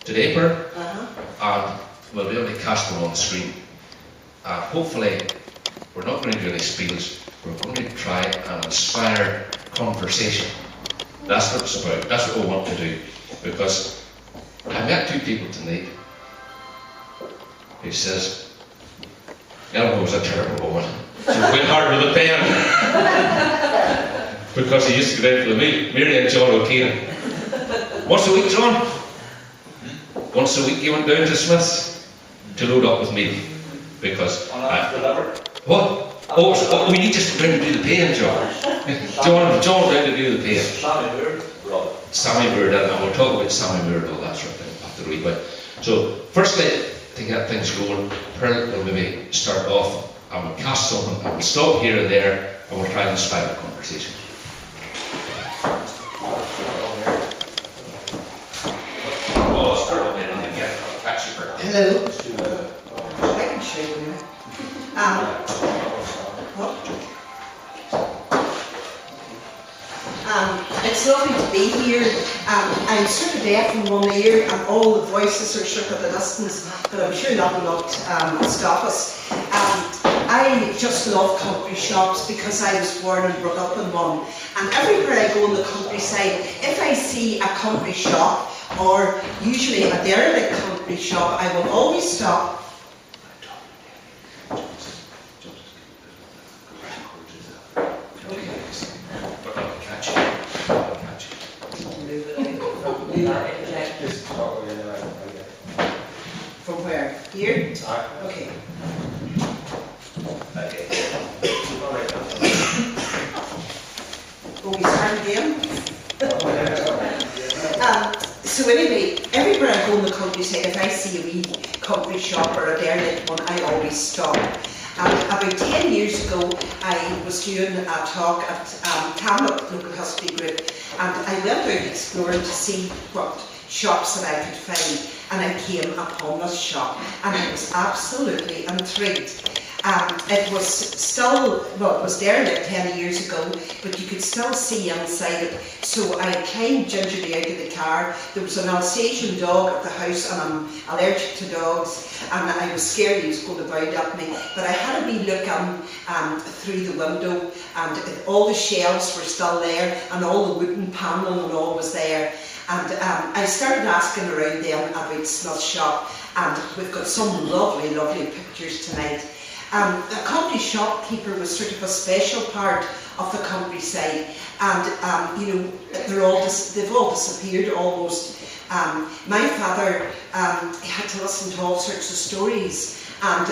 today, Per, and we'll be able to cast them on the screen. Hopefully, we're not going to do any spiels, we're going to try and inspire conversation. That's what it's about, that's what we want to do. Because I met two people tonight who says, Elmo was a terrible woman. She went hard with a pen. Because he used to go down to the meet, Mary and John O'Kane. Once a week, John? Once a week he went down to Smyths to load up with meal. Because what? Oh, we need just down to do the paying, John. John down to do the paying. Sammy Bird, and we'll talk about Sammy Bird and all that sort of thing after a wee bit. So, firstly, to get things going, Pearl will maybe start off and we'll cast something and we'll stop here and there and we'll try and inspire the conversation. Oh, I'll start off and then get a catch you, Pearl. Hello. I can show you. It's lovely to be here. I'm sort of deaf in one ear and all the voices are sort of at a distance, but I'm sure that will not stop us. I just love country shops because I was born and brought up in one. And everywhere I go in the countryside, if I see a country shop, or usually a derelict country shop, I will always stop. From where? Here? Okay. Will we start again? So anyway, everywhere I go in the countryside, if I see a wee country shop or a derelict one, I always stop. About 10 years ago, I was doing a talk at Camlock Local History Group, and I went out exploring to see what shops that I could find, and I came upon this shop, and I was absolutely intrigued. It was still, well, it was derelict 10 years ago, but you could still see inside it. So I climbed gingerly out of the car. There was an Alsatian dog at the house, and I'm allergic to dogs, and I was scared he was going to bite at me. But I had a wee look through the window, and all the shelves were still there, and all the wooden paneling and all was there. And I started asking around then about Smyths shop, and we've got some lovely, lovely pictures tonight. The country shopkeeper was sort of a special part of the countryside, and you know, they've all disappeared almost. My father had to listen to all sorts of stories, and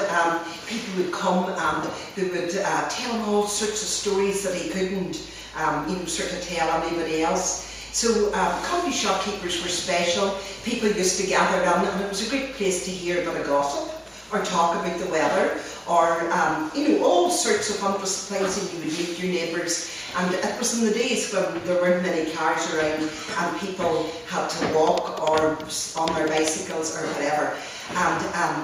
people would come and they would tell him all sorts of stories that he couldn't, you know, sort of tell anybody else. So country shopkeepers were special. People used to gather around, and it was a great place to hear a bit of gossip, or talk about the weather, or you know, all sorts of interesting things, and you would meet your neighbours. And it was in the days when there weren't many cars around and people had to walk or on their bicycles or whatever. And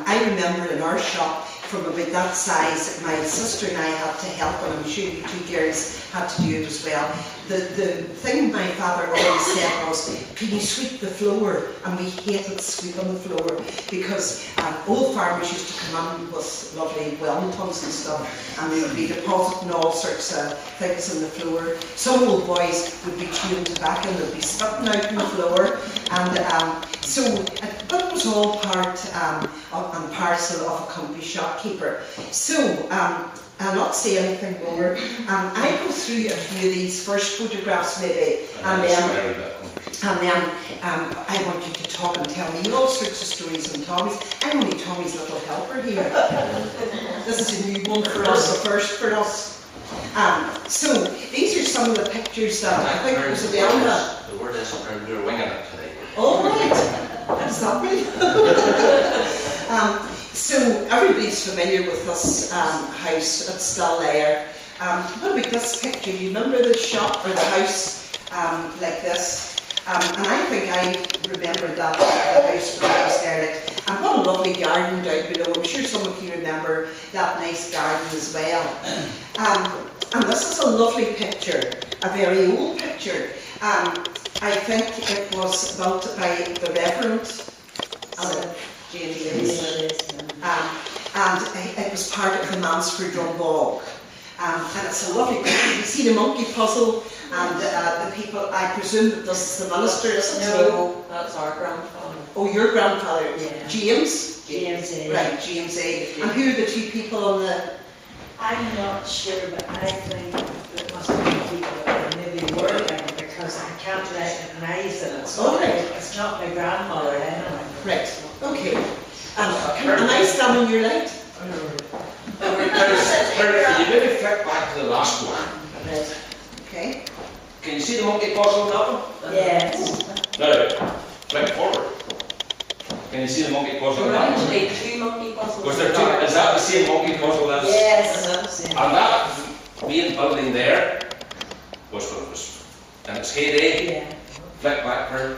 I remember in our shop, from about that size, my sister and I had to help, and I'm sure you two girls had to do it as well. The thing my father always said was, can you sweep the floor? And we hated sweeping the floor because old farmers used to come in with lovely Wellingtons and stuff, and they would be depositing all sorts of things on the floor. Some old boys would be chewing tobacco and they'd be spitting out on the floor. And so that was all part and parcel of a country shopkeeper. So I'll not say anything more. I go through a few of these first photographs maybe, and then I want you to talk and tell me all sorts of stories on Tommy's. I'm only Tommy's little helper here. This is a new one for us, a first for us. So these are some of the pictures that I think it was Adelma. The word is we're winging it today. All right, that's that way. So everybody's familiar with this house, it's still there. What about this picture? Do you remember the shop or the house like this? And I think I remember that the house when I was there. And what a lovely garden down below. I'm sure some of you remember that nice garden as well. And this is a lovely picture, a very old picture. I think it was built by the Reverend James. And it was part of the Mansford Drumbog. And it's a lovely book. You see the monkey puzzle, and the people, I presume that this is the minister, isn't it? No, that's our grandfather. Oh, your grandfather? Yeah. James? James A. Right, James A. And who are the two people on the... I'm not sure, but I think it must be people that are maybe working because I can't recognise it. It's not, it's not my grandmother anyway. Right, okay. Can I stand on your light? You maybe flick back to the last one. Right. Okay. Can you see the monkey puzzle now? Yes. No, flick forward. Can you see the monkey puzzle There were now? actually two monkey puzzles. Was there two? Is that the same monkey puzzle as? Yes. And that main building there was what it was in its heyday. Yeah. Flick backward.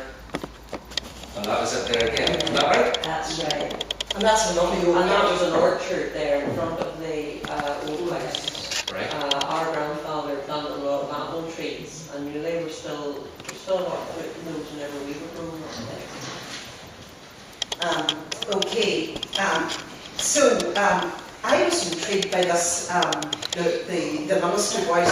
And that was it there again. Is that right? That's right. And that's a lovely old And there house. was an orchard there in front of the old house. Right. Our grandfather planted a lot of apple trees, and they were still not putting those whenever we were growing up there. Okay. So I was intrigued by this. The minister voice.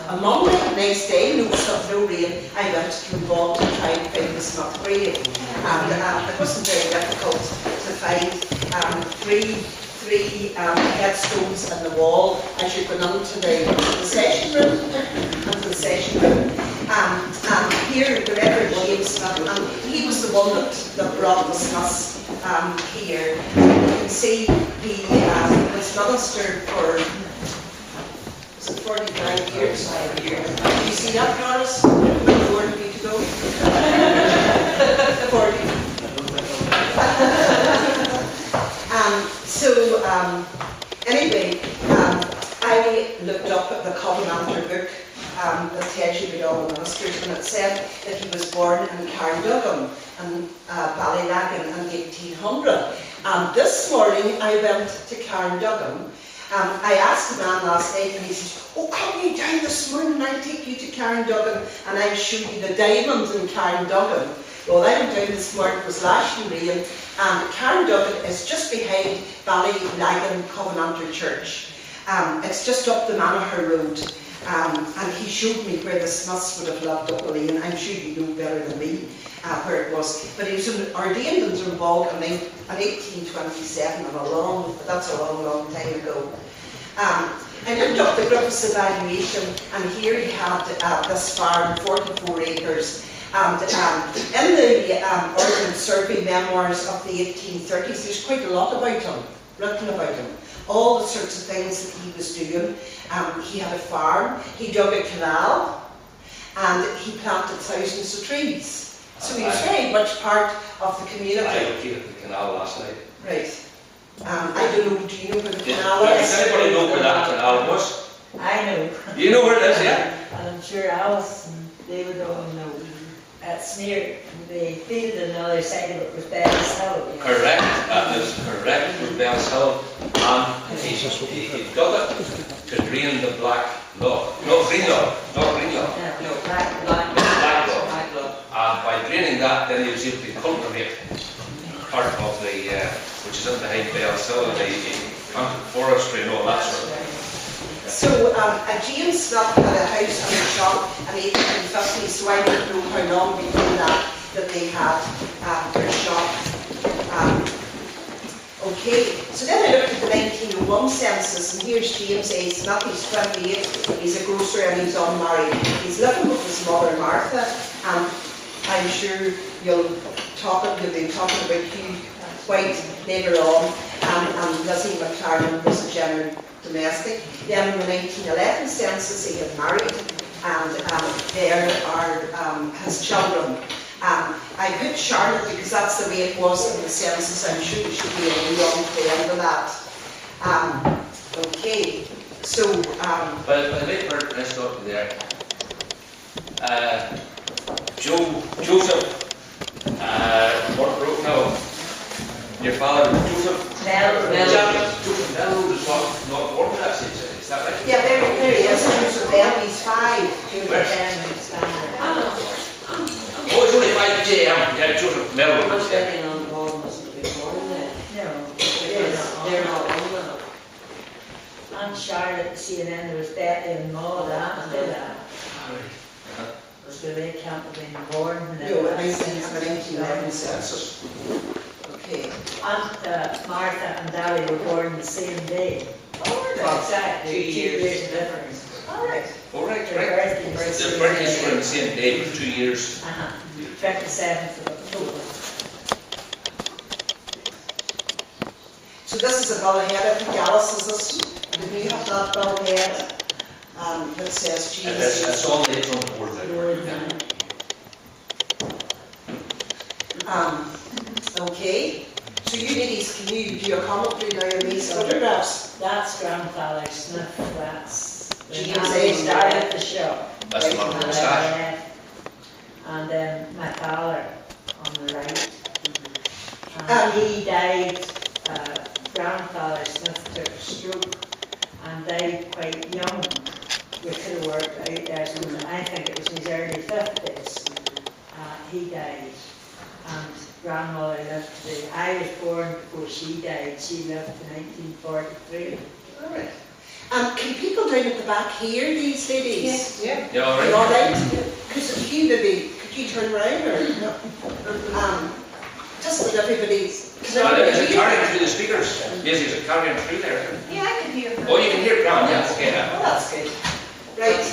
A Monday, nice day, no stuff, no rain. I went to Involved to try and find the Smyth grave, and it wasn't very difficult to find three headstones in the wall as you go into the session room, and here the Reverend James Smyth, and he was the one that brought the Smyths here. You can see he was minister for 45 years. Do you see that, Doris? Where do we need to go? 40. Anyway, I looked up at the Covenanter book that tells you about all the ministers, and it said that he was born in Carnduggan and Ballylagan in 1800. And this morning I went to Carnduggan. I asked the man last night, and he says, "Oh, come you down this morning, I'll take you to Carnduggan and I'll show you the diamonds in Carnduggan." Well, I went down this morning, it was lashing rain, and Carnduggan is just behind Ballylagan Covenanter Church. It's just up the Manaher Road, and he showed me where the Smyths would have lived up the lane. I'm sure you know better than me where it was. But he was ordained in Drumoolish in 1827, and that's a long, long time ago. I looked up the Griffiths evaluation, and here he had this farm, 44 acres. And in the Ordnance Survey memoirs of the 1830s, there's quite a lot about him, written about him. All the sorts of things that he was doing. He had a farm, he dug a canal, and he planted thousands of trees. So he was very much part of the community. I located the canal last night. Right. I don't know, do you know where the canal is? Does anybody know where that canal was? I know. You know where it is, yeah? And I'm sure Alice and David all know. It's near the field on the other side of it was Bell's Hill. Yeah. Correct, that is correct, with Bell's Hill. And he dug it to drain the black log. No, green log, not green log. No, black log. And by draining that, then he was able to cultivate part of the, which is in behind Bell's Hill, the forestry and all that sort of thing. So James Smyth had a house and a shop in 1850, so I don't know how long before that they had their shop. Okay, so then I looked at the 1901 census, and here's James A. Smyth, he's 28, he's a grocer and he's unmarried. He's living with his mother Martha, and I'm sure you'll be talking about Hugh White later on, and Lizzie McLaren was a general domestic. Then in the 1911 census he had married, and there are his children. I put Charlotte because that's the way it was in the census. I'm sure there should be a new one at the end of that. Okay, so... But let's stop you there. Joseph, what wrote now? Your father, Joseph? Joseph Melrose is not Orthodox, is that right? Yeah, there he is. Joseph Bell, he's 5. Oh, it's only 5 j.m. Yeah, Joseph I was Melrose. getting on the wall, must have been. Charlotte, see, and then there was Betty and Maud after that. So they can't have been born. No, 1911 census. Okay. Aunt Martha and Daddy were born the same day. Oh, right. Exactly, 2 years difference. All right. All right, Their right. birthdays The birthdays were on the same day, for 2 years. 27th of October. So this is a bill ahead. I think Alice is this. Did you have that bill ahead? That says And Jesus. that's all later on the board. Okay. So you ladies, can you do a commentary now on these photographs? That's Grandfather Smith, that's the James man A. who started the show. That's the one with the moustache. And then my father on the right. And he died, Grandfather Smith took a stroke and died quite young. We could have worked out there, so I think it was in his early 50s. He died. And grandmother lived to, I was born before she died. She lived to 1943. All right. Can people down at the back hear these ladies? Yes. Yeah. Yeah, all Are you all right. right? Could you maybe, could you turn around or no? Just that everybody's. Is it carrying through the speakers? Yes, is it carrying through there? Yeah, I can hear. Oh, you can hear it now, yeah, okay. Oh, that's good. Right.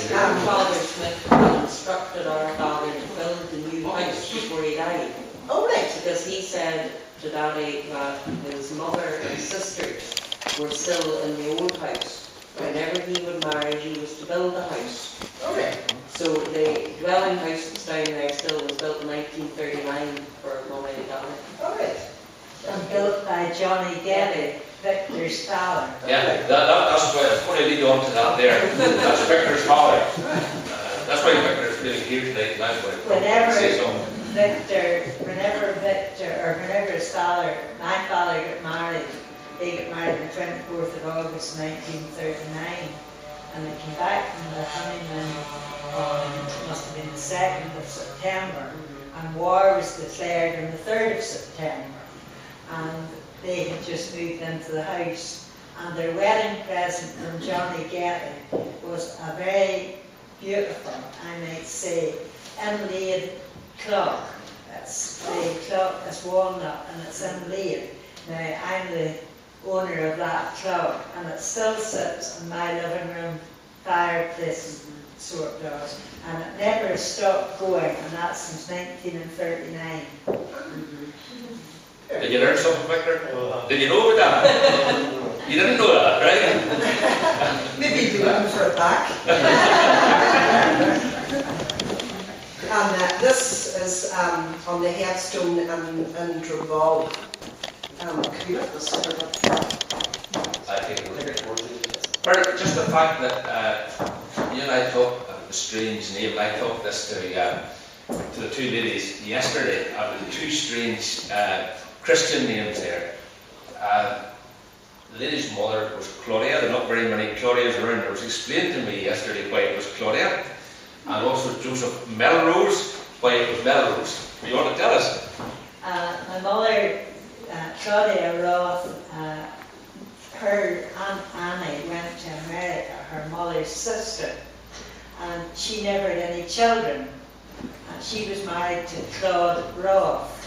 Father Smith instructed our father to build the new house before he died. Oh, right. Because he said to Daddy that his mother and sisters were still in the old house. Whenever he would marry, he was to build a house. All right. So the dwelling house that's down there still was built in 1939 for Mummy and Daddy. All right. And built by Johnny Getty, Victor's father. Yeah, that's what I lead on to that there. That's Victor's father. That's why Victor's really here today. That's why Whenever say something. whenever his father, my father got married, they got married on the 24th of August 1939, and they came back from the honeymoon on, it must have been the 2nd of September, and war was declared on the 3rd of September, and they had just moved into the house, and their wedding present from Johnny Getty was a very beautiful, I might say, inlaid clock. That's the clock that's walnut and it's inlaid. Now I'm the owner of that clock and it still sits in my living room fireplace sort of, and it never stopped going, and that's since 1939. Did you learn something, Victor? Did you know about that? You didn't know that, right? Maybe you're looking for it back. And this is on the headstone in Drumoolish. Could you look this over? I think it was. But just the fact that you and I talked about the strange name, I talked this to the two ladies yesterday about the two strange Christian names there. The lady's mother was Claudia. There are not very many Claudias around. It was explained to me yesterday why it was Claudia. And also Joseph Melrose, why it was Melrose. Do you want to tell us? My mother, Claudia Roth, her Aunt Annie went to America, her mother's sister, and she never had any children. And she was married to Claude Roth.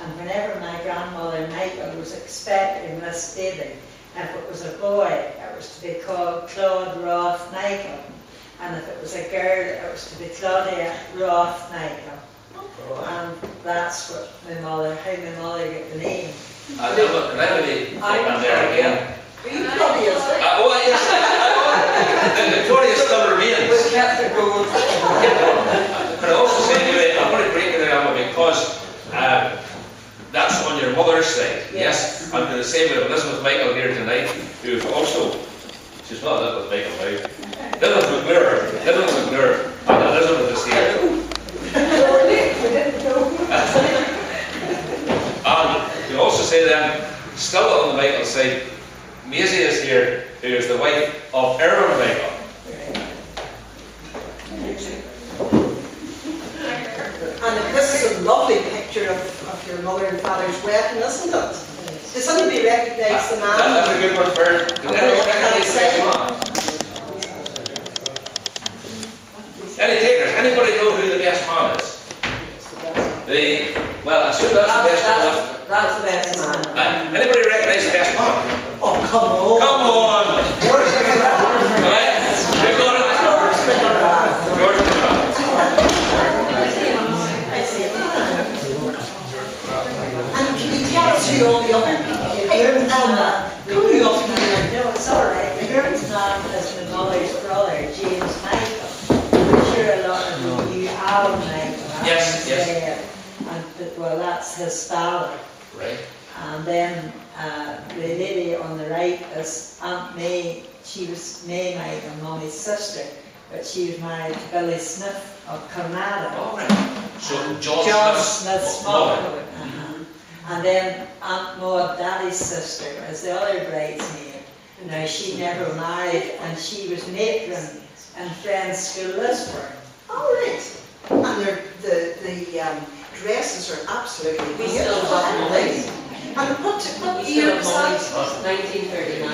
And whenever my grandmother Michael was expecting this baby, if it was a boy, it was to be called Claude Roth Michael. And if it was a girl, it was to be Claudia Roth Michael. And that's what how my mother got the name. I'll remedy on there again. Are you Claudia's? Oh, yes. Claudia still remains. We kept it going. But I also say to you, I'm going to break it down because that's on your mother's side. Yes. I'm going to say with Elizabeth Michael here tonight, who's also, she's not Elizabeth Michael now. Elizabeth McNair, and Elizabeth is here. And you also say then, still on the Michael side, Maisie is here, who is the wife of Erwin Michael. And this is a lovely picture of your mother and father's wedding, isn't it? Does anybody recognise the man? That's a good one for her. Did anyone recognise the man? Any takers? Anybody know who the best man is? Well, I assume that's the best man. That's the best man. Anybody recognise the best man? Oh, come on. Come on! Right? We've got it. George McGrath. And can you tell us who all the other people here? Who else can you? No, it's all right. The girl's name is my mother's brother, James Michael. I'm sure a lot of you have Michael. Yes, yes. Well, that's his father. Right. And then the lady on the right is Aunt May. She was May Michael, Mummy's sister, but she was married to Billy Smyth of Carnarvon. All right. So John Smith's mother. mother. And then Aunt Maud, Daddy's sister, is the other bridesmaid. Now, she never married, and she was matron in Friends School Lisburn. All right. And the dresses are absolutely We still beautiful. have Molly's. And what We year still was have that? Molly's. 1939.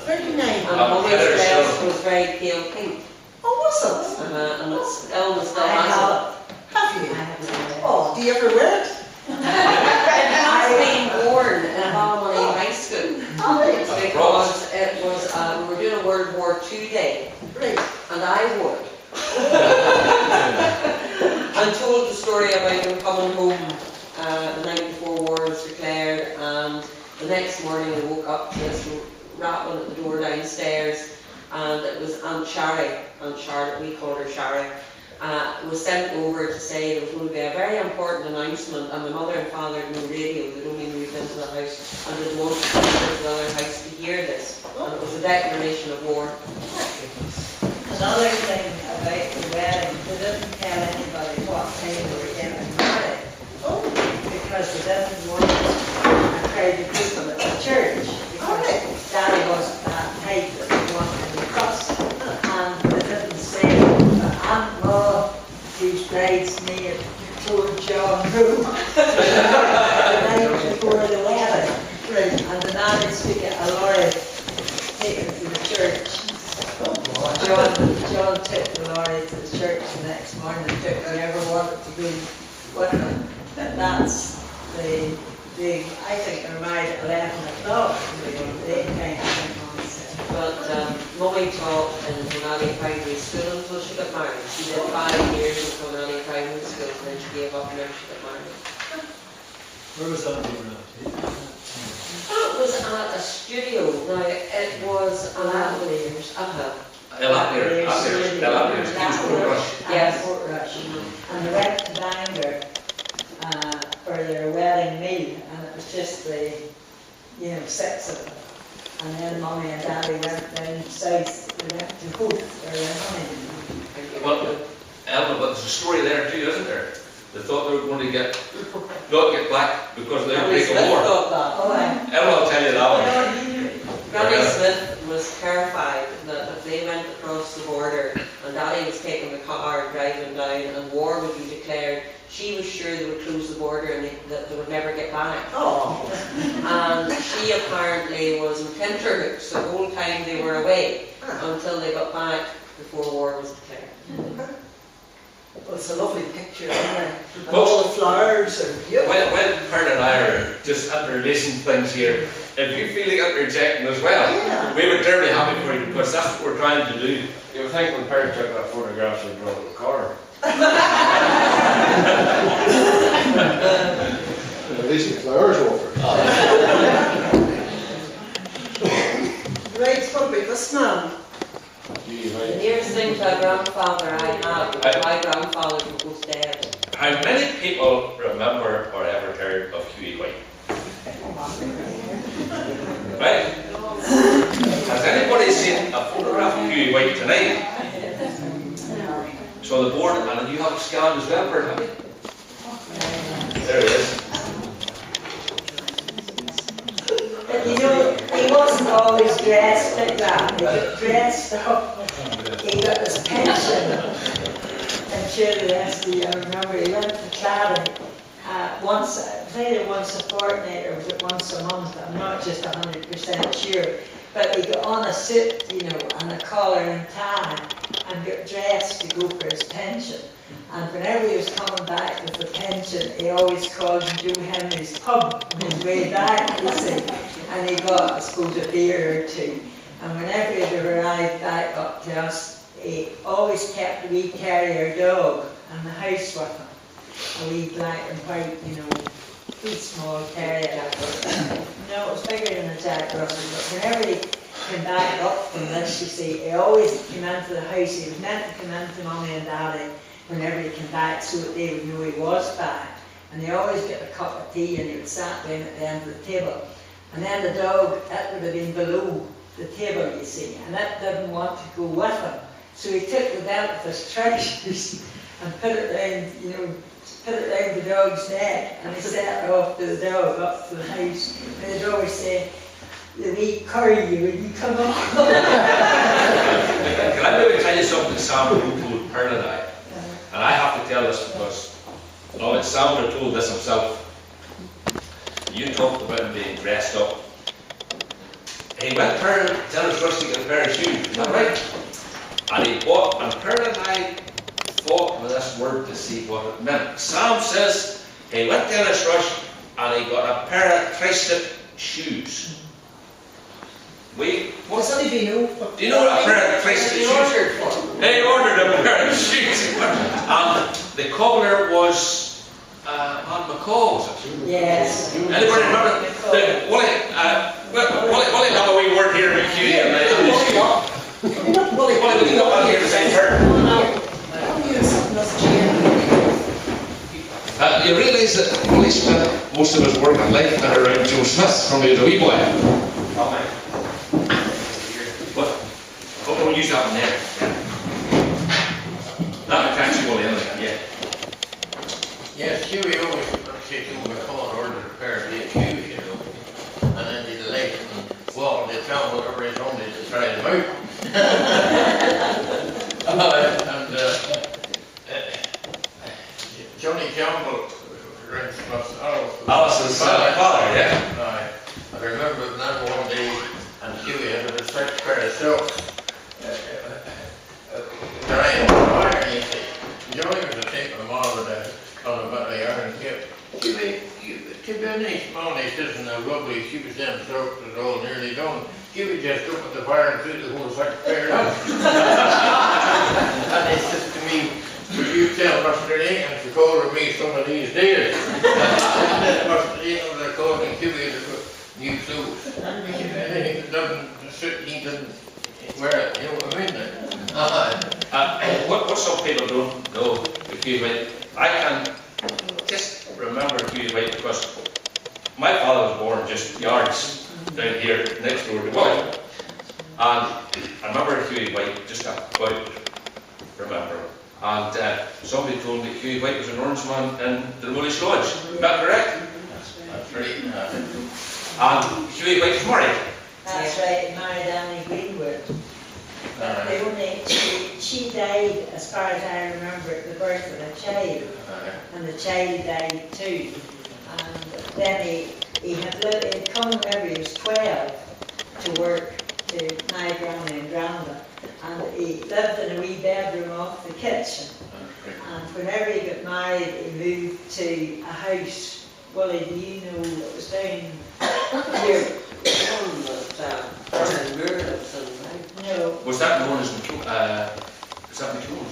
39. And Mummy's dress was very pale pink. Oh, was it? And it's Elma still I has it. Have you? I have no idea. Oh, do you ever wear it? It has been worn in Balmain High School All right. because it was, we were doing a World War II day, Right. and I wore it. And told the story about him coming home the night before war was declared, and the next morning we woke up to this rattling at the door downstairs, and it was Aunt Charlotte, we called her Shari, was sent over to say there was going to be a very important announcement, and my mother and father had no radio, they'd only moved into the house, and they wanted to come to the other house to hear this, and it was a declaration of war. Another thing about the wedding, they didn't tell anybody what time they were getting married. Oh, Because they didn't want a crowd of people at the church. Because Daddy wasn't that tight that he wanted to cross. And they didn't say that Aunt Maud, whose bridesmaid, told John who the night before the wedding. right. And the nannies to get a lorry taken to the church. John took the lorry to the church the next morning and took whoever wanted to go with him. And that's the I think they're married at 11 o'clock. They kind of thing on set. But Mummy taught in Drumoolish Primary School until she got married. She did 5 years in Drumoolish Primary School, and then she gave up and then she got married. Where was that doing now? That was at a studio. Now, it was Elaborators. Elaborators. Yes. Fort Rush. And they went to Bangor for their wedding meal, and it was just the, 6 of them. And then Mummy and Daddy went down south, they went to Hope for their honeymoon. Well, Elma, but there's a story there too, isn't there? They thought they were going to not get back because they were Granny making Smith war. thought that. Oh, Elma will tell you that one. Granny Smith was terrified that if they went across the border and Daddy was taking the car driving down and war would be declared, she was sure they would close the border and that they would never get back. Oh, And she apparently was in tenterhooks the whole time they were away until they got back before war was declared. well, it's a lovely picture, isn't it? And Well, all the flowers are beautiful. When Karen and I are just interlacing things here, if you feel like interjecting as well, Yeah. we were terribly happy for you because that's what we're trying to do. You would think when Perry took that photograph, she drove the car. At least the flowers over. Right, what about this man? The nearest thing to a grandfather I had was my grandfather who was dead. How many people remember or ever heard of Huey White? Right? Has anybody seen a photograph of Huey White tonight? So the board, and you have scanned as well, Bert, have you? There it is. But he wasn't always dressed like that. He got dressed up. He got his pension. I'm sure the rest of you remember he went to Cladding once a fortnight or was it once a month? I'm not just 100% sure. But he got on a suit, and a collar and tie, and got dressed to go for his pension. And whenever he was coming back with the pension, he always called Joe Henry's pub on his way back, you see. And he got, I suppose, a beer or two. And whenever he'd arrived back up to us, he always kept a wee terrier dog in the house with him. A wee black and white, you know, wee small terrier. No, it was bigger than a Jack Russell, but whenever he came back up from this, you see, he always came into the house. He was meant to come into Mummy and Daddy whenever he came back so that they would know he was back. And he always got a cup of tea and he would sat down at the end of the table. And then the dog, that would have been below the table, you see, and that didn't want to go with him. So he took the belt of his trousers and put it round, you know, put it round the dog's neck, and he set her off to the dog up to the house. And the dog would say, "The wee curry, will you come up?" Can I maybe tell you something Sandra told Pearl and I? And I have to tell this because, oh, Sandra told this himself. You talked about him being dressed up. He went Pearl to tell his Rush to get a pair of shoes, is that right? And he bought, and Pearl and I fought with this word to see what it meant. Sam says he went to Ellis Rush and he got a pair of tri-step shoes. It's only been over. Do you know what a pair of tri-step shoes? He ordered a pair of shoes. And the cobbler was on McCall, was it? Yes. Anybody remember? Wally have a wee word here about Cutie and Wally, will you come on here to say her? You realise that Wally spent most of his working life around Joe Smyths from he was a wee boy. What can we use that one there? That can actually Wally in there, yeah. Yes, Huey always said to McCall ordered a pair of shoes, you know, and then he'd late and walk the town whatever he's on to try them out. Johnny Campbell, Alice's father, yeah. I remember that one day, and Huey had a fresh pair of socks. Drying fire, you see. Johnny was a tape of mom with that. On about the iron tip. To be honest, Molly says in the rugby, she was them strokes was all nearly done. She was just up at the fire and threw the whole sack of pear out. And he says to me, "Will you tell Mr. Lincoln to call me some of these days?" Mr. Lincoln was calling Cuba to put new clothes. He doesn't wear it, you know what I mean? What some people don't know, if you went, I can just remember Huey White because my father was born just yards down here next door to Wally. And I remember Huey White just about remember. And somebody told me Huey White was an orange man in the Drumoolish Lodge. Is that correct? That's right. And Huey White was married. That's right, he married Annie Greenwood. But they only, she died, as far as I remember, at the birth of a child. And the child died too. And then he'd come whenever he was 12 to work to my granny and granda. And he lived in a wee bedroom off the kitchen. And whenever he got married, he moved to a house. Willie, do you know it was down here? No. Was that known as McCool's?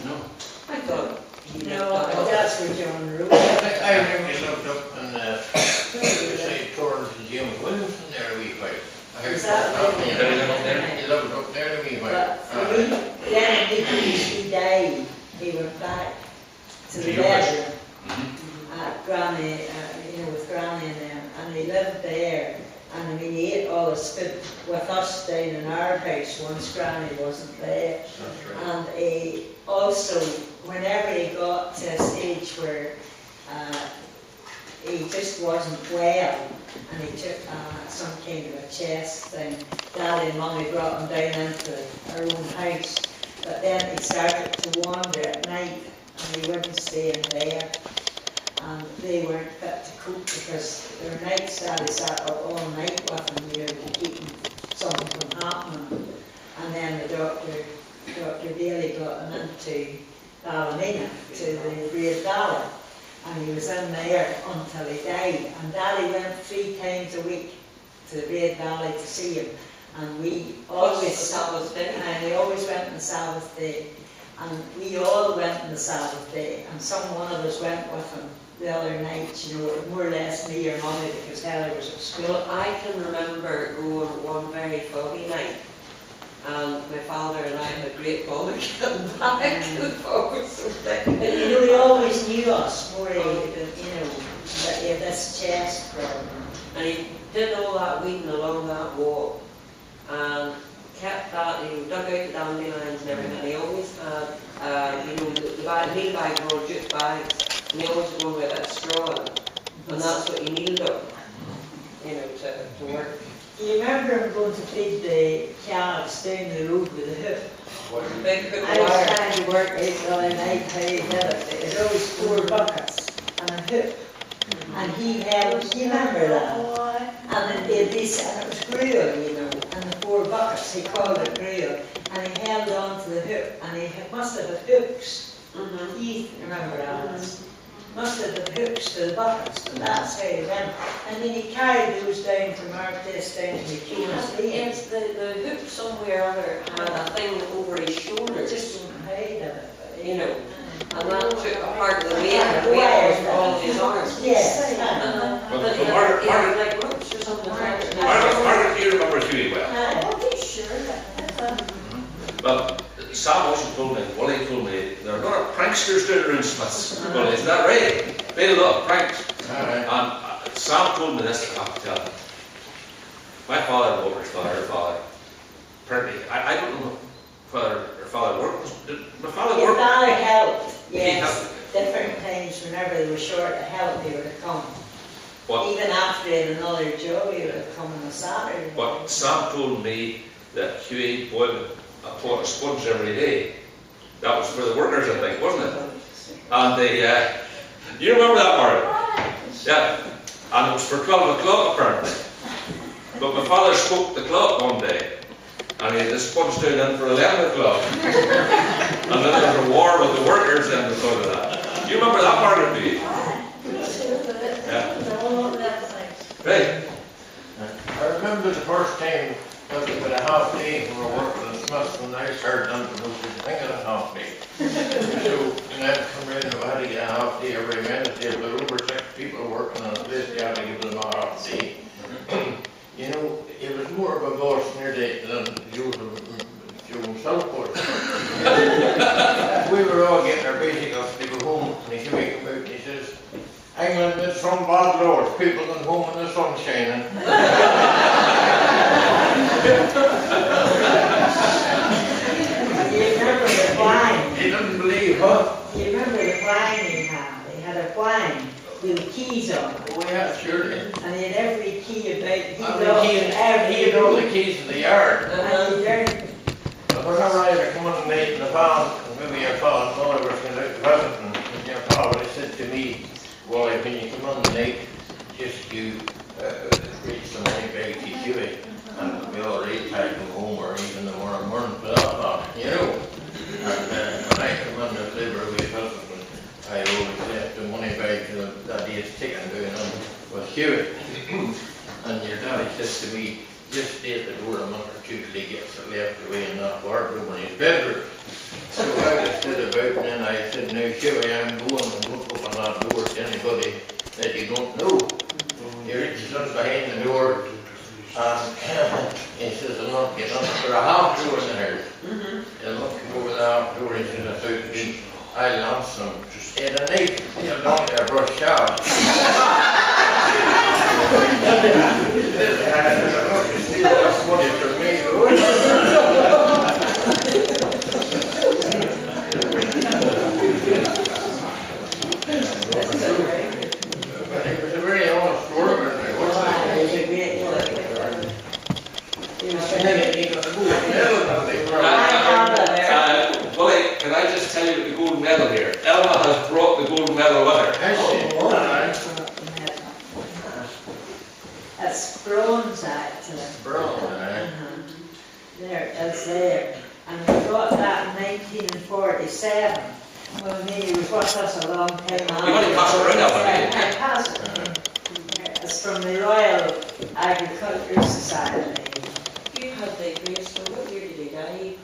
No. I thought No, that's where John Rowe. I remember he looked up and say Torrance and Jim Williamson there a wee while. I heard he looked up there a wee while. But then he died, he went back to the bedroom at Granny, with Granny and them, and he lived there. And I mean, he ate all his food with us down in our house once Granny wasn't there. Right. And he also, whenever he got to a stage where he just wasn't well, and he took some kind of a chest thing, Daddy and Mummy brought him down into our own house. But then he started to wander at night, and he wouldn't stay in there. And they weren't fit to cope because their nights Daddy sat up all night with him, to keep something from happening. And then the doctor Dr. Daly got him into Ballymena to the Great Valley. And he was in there until he died. And Daddy went 3 times a week to the Great Valley to see him. And we always Sabbath day. And he always went on the Sabbath day. And we all went on the Sabbath day. And one of us went with him the other night, you know, more or less me or Mummy, because Heather was at school. Well, I can remember going one very foggy night, and my father and I had a great bother getting back. The fog was so thick. But you know, he always knew us more, you know, that he had this chest problem. And he did all that weeding along that wall, and kept that, he dug out the dandelions and everything. He always had, you know, the meal bag or jute bags, and he always go with that straw in it. And that's what he needed on, you know, to work. Do you remember him going to feed the calves down the road with a hook? Big hook I was wire. trying to work out the other night how he did it. There's always 4 buckets and a hook. And he held, do you remember that? And it was gruel, you know, and the 4 buckets, he called it gruel. And he held on to the hook, and he must have had hooks. You remember Alice? Must have had hooks to the buckets, and that's how he went. And then he carried those down from our place down to the King's Lane. Yes, the hook somewhere or other had a thing over his shoulder, Just don't hide of it. you know, and that took a part of the weight of the weight for all of his arms. Yes. But he Margaret- had like ropes or something. Margaret, do you remember Huey well? Oh, sure. Well, Sam also told me, Wally told me, there are a lot of pranksters down around Smyths. Well, is that right? They had a lot of pranks. And Sam told me this, I have to tell you. My father, Walter's father, her father, apparently, I don't know whether her father worked. Did my father Your work? father helped, He yes. helped. Different times whenever they were short of help, they would have come. But, Even after he had another job, he would have come on a Saturday. but Sam told me that Huey boiled a pot of sponge every day. That was for the workers, I think, wasn't it? And they, you remember that, Margaret? Yeah. And it was for 12 o'clock, apparently. But my father spoke the clock one day, and he had the sponge down in for 11 o'clock. And then there was a war with the workers then because of that. Do you remember that, Margaret, do you? Yeah. Right. I remember the first time that we had a half day when we were working in Smyths, when I started on the thing of a half day. So, when I come in, we had to get a half day every minute. There were over 6 people working on a place, you had to give them a half day. You know, it was more of a boss nearly than Joe himself was. We were all getting our basic off to go home, and he came out and he says, England is from bad lords, people going home in the sun shining. You remember the wine? He didn't believe, huh? You remember the wine he had? He had a wine with keys on it. Oh yeah, surely. And he had every key about, he He had all the keys in the yard. And he learned, But whenever I had come on late in the farm, and maybe your father and mother was going out to visit, and your father said to me, Wally, when you come on late, just you read some money bag to Huey, and we all read take them home, or even the morning for that, you know. And when I come on the liver with visit, I always left the money bag to that day's ticket going on with Huey. And your daddy says to me, just stay at the door a month or 2 till he gets it left away in that wardrobe in his bedroom. So I just stood about, and then I said, now Huey, I'm going and don't open that door to anybody that you don't know. He reaches up behind the door, and he says, I'm not getting up. There's a half door in the house. And looking over the half door, he says, I thought, I lost him. He had a knife, he had down there, brush shaft. That's money for me. But he was a very honest worker. he was a great worker. He was And then he got a gold medal, and they were. Wally, can I just tell you the gold medal here? Elma has brought the gold medal with her. That's bronze actually. Brown, eh? There, it's there. And we got that 47. Well, he was with us a long time. You want to pass it around that one, I pass it. It's from the Royal Agricultural Society. You had the gravestone, what year did he die?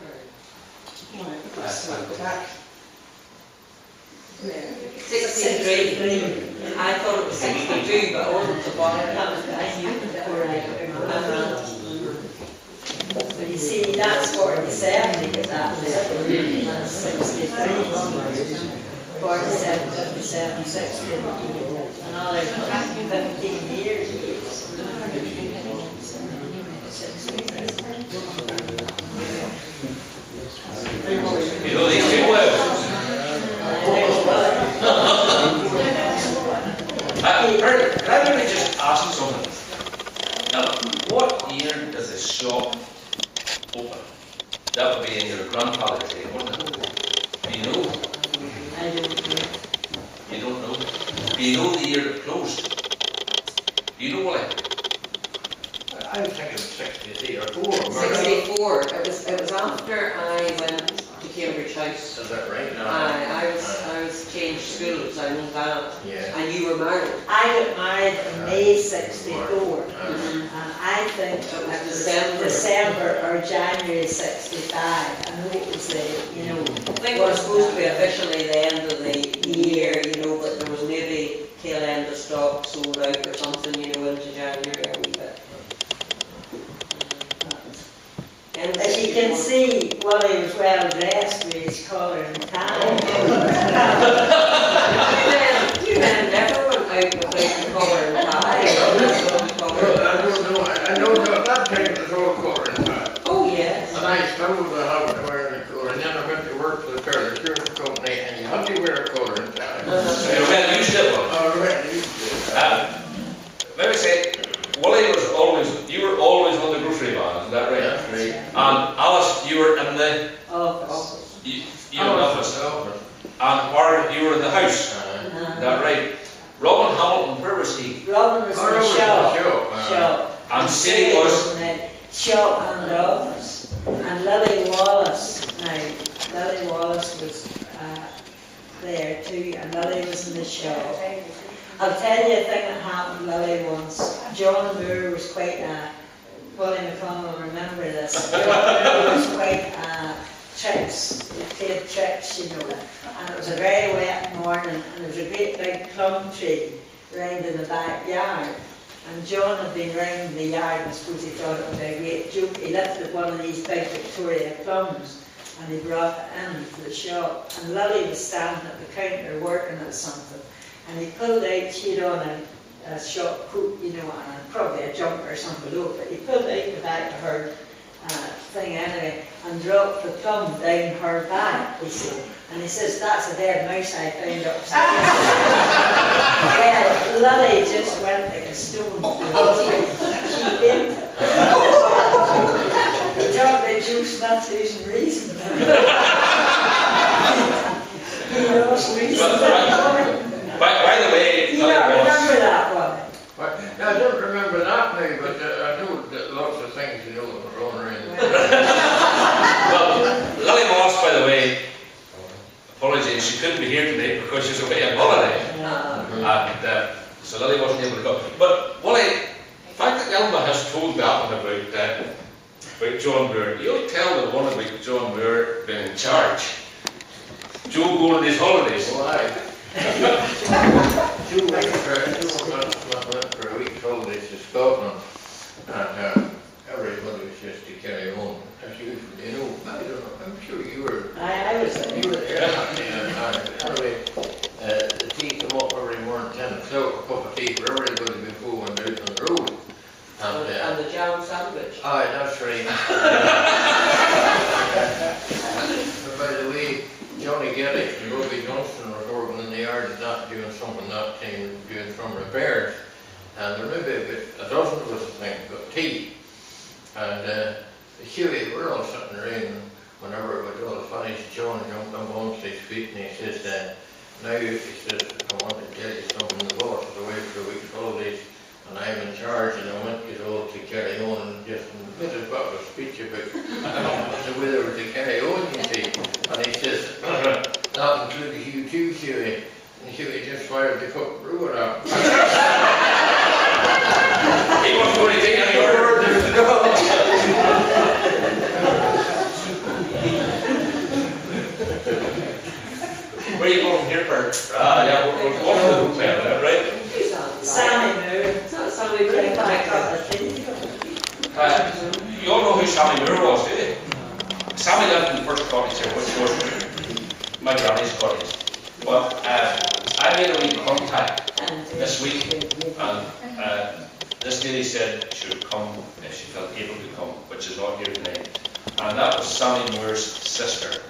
Back. 63. I thought it was 62, but I wasn't so bothered. That was, I knew before I but you see, that's 47 because that's 63. 47, 57, 60. Another 15 years. You know these people well. Can I really just ask you something? Now, what year does the shop open? That would be in your grandfather's day, wouldn't it? Do you know? I don't know. You don't know? Do you know the year it closed? Do you know what? I was thinking 63 or 4. 64. It was after I went to Cambridge House. Is that right? I was changed schools. I moved out. Yeah. And you were married. I got married in May 64. And I think it was December or January 65. I know it was I think it was supposed to be officially the end of the year, but there was maybe tail end of stock sold out or something, into January a wee bit. As you can see, Wally was well dressed with his collar and tie. You men never went out without the collar and tie. I don't know. I know that time it was all collar and tie. Oh, yes. And I still was a habit of wearing a collar, and then I went to work for the car insurance company, and you had to wear a collar and tie. Well, you still were. Oh, right, you did. Let me say, Willie was always, you were always on the grocery van, is that right? That's right. And Alice, you were in the, Office. you were in the office. And Margaret, you were in the house, is that right? Robin Hamilton, where was he? Robin was in the shop. Shop. And Sadie was? in the shop and the office. And Lily Wallace, Lily Wallace was there too, and Lily was in the shop. I'll tell you a thing that happened, Lily, once. John Moore was quite Willie McConnell will remember this. John Moore was quite tricks, he played tricks, and it was a very wet morning, and there was a great big plum tree round in the backyard. And John had been round the yard, and I suppose he thought it was a great joke. He lifted one of these big Victoria plums, and he brought it into the shop. And Lily was standing at the counter working at something. And he pulled out, she had on a short coat, and probably a jumper or something below, but he pulled out the back of her thing anyway, and dropped the plum down her back, he said. And he says, that's a dead mouse I found upstairs. Well, Lily just went like a stone. She did. He talked about Joe Smyths losing reason. He lost reason. By the way, You don't remember that one? I don't remember that now, but I know that lots of things, that were going around. Well, Lily Moss, by the way, apologies, she couldn't be here today because she's away on holiday. And so Lily wasn't able to go. But Wally, the fact that Elma has told that one about John Muir, you'll tell the one about John Muir being in charge. Joe going on his holidays. Why? Two went for a week's holidays to Scotland, and everybody was just to carry on as usual. I don't know, I'm sure you were. I was there. You were there. Anyway, the tea came up every morning, 10 o'clock, a cup of tea for everybody before went out on the road. And the jam sandwich. Aye, that's right. But by the way, Johnny Geddes and Robbie Johnston were working in the yard at that, doing something that time, doing some repairs. And there may be a dozen of us, I think, got tea. And Huey, we're all sitting around, whenever it was all finished, John jumped up onto his feet and he says, now, he says, I want to tell you something, the boss is away for a week's holidays, and I'm in charge, and I want you all to carry on, and just made a bit of a speech about the way they were to carry on, you see. And he says, Not including you too, Huey. And Huey just fired the cook brewer up. He wasn't going to take any order. Where are you going from here, Bert? Yeah, we're going to the hotel, right? Sammy Moore. It's not Sammy Moore. You all know who Sammy Moore was, do you? Sammy lived in the first cottage here, which was my granny's cottage. But I made a wee contact this week, and this lady said she would come if she felt able to come, but she's not here tonight. And that was Sammy Moore's sister,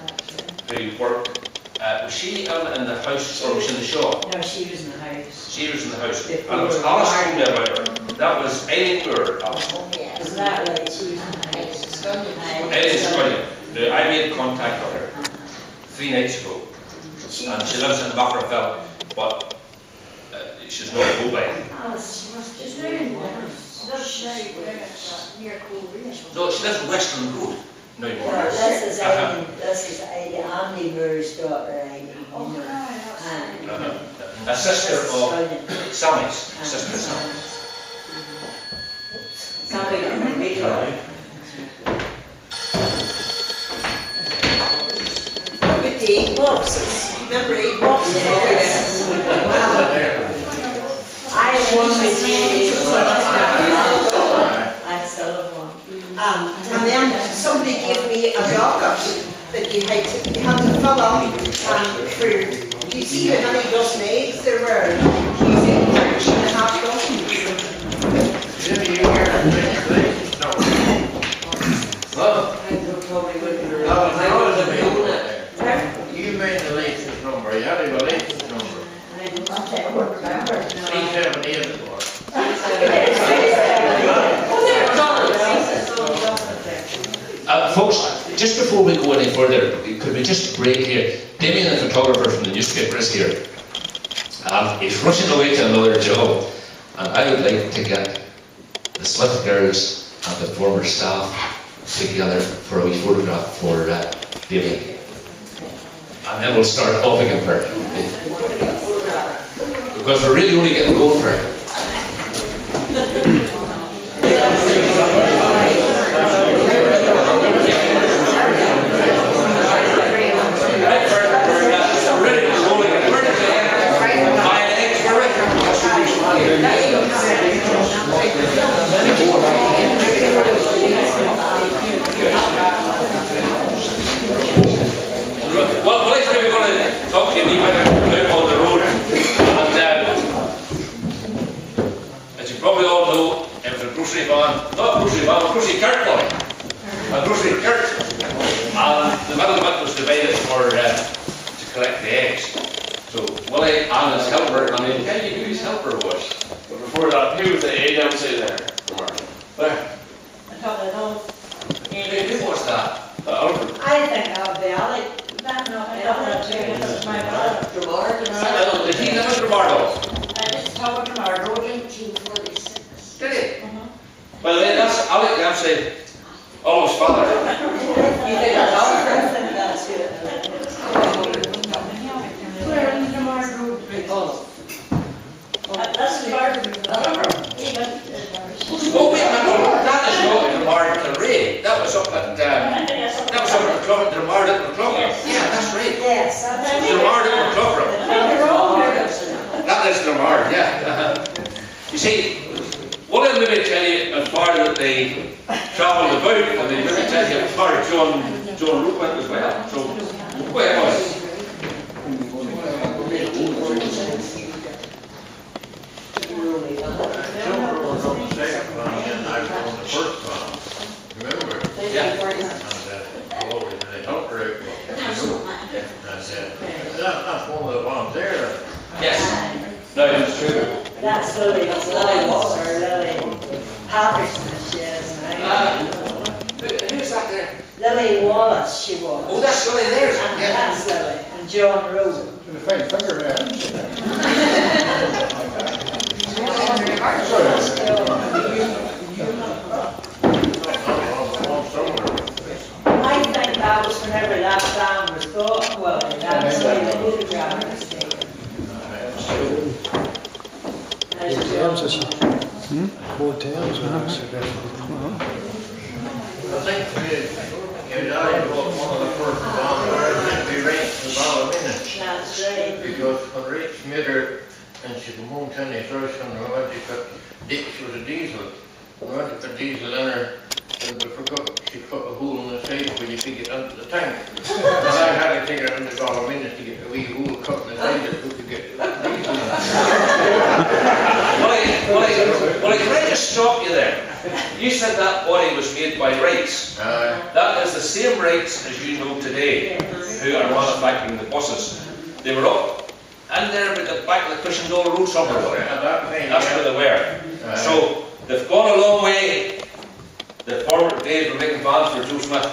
who worked. Was she in the house or was she in the shop? No, she was in the house. She was in the house. And it was Alice told me about her. That was Eileen Moore, Alice. Isn't that right? She was in the house. Eileen Scullion. I made contact with her 3 nights ago. And she lives in Mackerfell, but she's not mobile. She's doing No, she lives in Western Road. No more. This is Andy Moore's daughter, Amy. A sister of Sammy's. Sister of Sammy. Sammy got a big one. With the 8 boxes. Remember 8 boxes? Yes. I have one with you. I still have one. And then somebody gave me a docket that you had to fill up for, do you see how many dozen eggs there were? You think 13.5 dozen? Jimmy, you hear that license number? Huh? I probably wouldn't I was have known it. You made the license number, you had a license number. I don't remember. 378 it was. Folks, just before we go any further, could we just break here? Damien, the photographer from the newspaper, is here. He's rushing away to another job, and I would like to get the Smyth girls and the former staff together for a wee photograph for Damien. And then we'll start off again for it. Because we're really only getting going for it. Well, police maybe going to talk to you about on the road. And as you probably all know, it was a grocery van, not a grocery van, a grocery cart lorry. A grocery cart. And the middle bit was divided for to collect the eggs. So Willie and his helper, and they'll tell you who his helper was. But before that, who was the agency there? There. Who Who was that? I think that would be Ali. That's not Alfred too, that's my brother. Did he live in Romardo? I just told him our road. 1846. Did he? Well, then that's Alec Dempsey, Olive's father. You think that's Alfred? That's it. Where in the Mars Road? Oh. That's the bar. Oh wait, no, that is not in the Mard Ray. That was up at the club at the Mard at the club. Yeah, that's right. Yes. The Mard at the club room. That is the Mard, yeah. You see, what I maybe tell you as far that they travelled about, and they maybe tell you as far as John Rook went as well. So, well, Remember? yeah. That's one of the ones there. Yes. No, it's true. That's Lily. That's Lily Walker. Lily Patterson, she is now. Who's that there? Lily Wallace, she was. Oh, that's Lily there. And Yeah. that's Lily. And John Rose. The fine finger there. I think that was whenever that dam was built. Well, that's Hotels is it? Hotels, perhaps. I think we died about one of the first ones where I think we raced the reminiscence. That's right. Because when Rach met her and she come home 10 years old, and we went to cut, she was a diesel. We went to put diesel in her, and we forgot she cut a hole in the side where you could get into the tank. And I had to take her into the reminiscence to get a wee hole cut in the side that we could get diesel in. Well, can I just stop you there? You said that body was made by Wrights. That is the same Wrights as you know today, who are manufacturing the buses. They were up and there with the back of the cushion door road somewhere. That's where they were. So they've gone a long way. The former days were making vans for Joe Smith.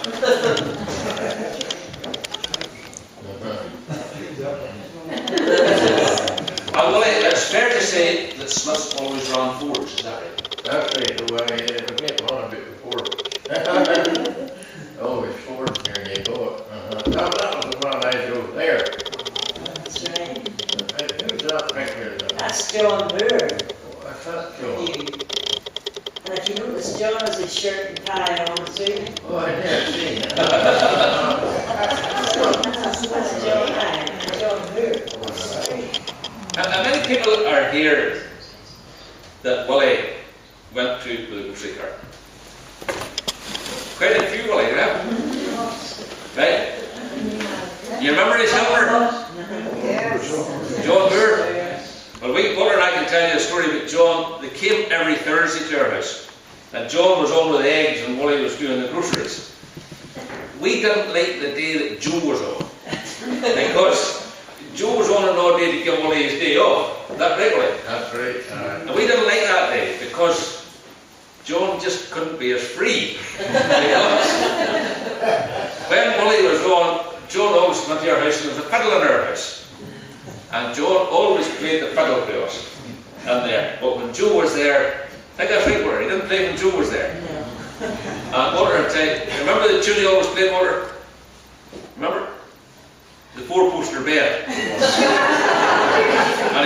And well, it's fair to say that Smyths always ran Fords, is that right? That's right, the way it went on a bit before. Always Fords here and you go it. That was the one I drove there. That's right. Who's that picture? That's John Moore. What's that, Joe? And if you notice, John has his shirt and tie on too. Oh, I didn't see that. That's John Moore. And many people are here that Willie went to with a grocery cart. Quite a few, Willie, yeah? Right? You remember his helper? Yes. John Moore? Well, Walter and I can tell you a story about John. They came every Thursday to our house. And John was on with the eggs and Willie was doing the groceries. We didn't like the day that Joe was on. Because Joe was on an odd day to give Willie his day off. That right, Willie? That's right. And we didn't like that day because John just couldn't be as free. Because when Willie was on, John always went to our house and there was a fiddle in our house. And John always played the fiddle to us. And there. But when Joe was there, I got right where he didn't play when Joe was there. And Walter would say, remember the tune he always played, Walter? Remember? The four-poster bed. And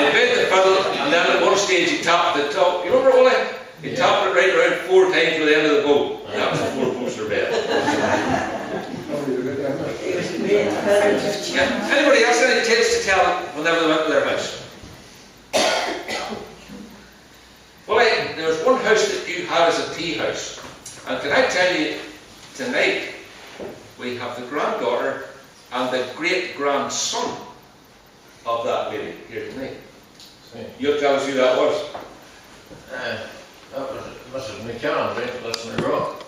he played the fiddle, and then at one stage he tapped the top. You remember, Willie? He tapped it right around 4 times with the end of the bow. And that was the four-poster bed. Yeah. Anybody else any tales to tell whenever they went to their house? Willie, there was one house that you had as a tea house. And can I tell you, tonight, we have the granddaughter and the great-grandson of that lady here tonight. You'll tell us who that was. That was Mrs. McCann, right? That's in the rock.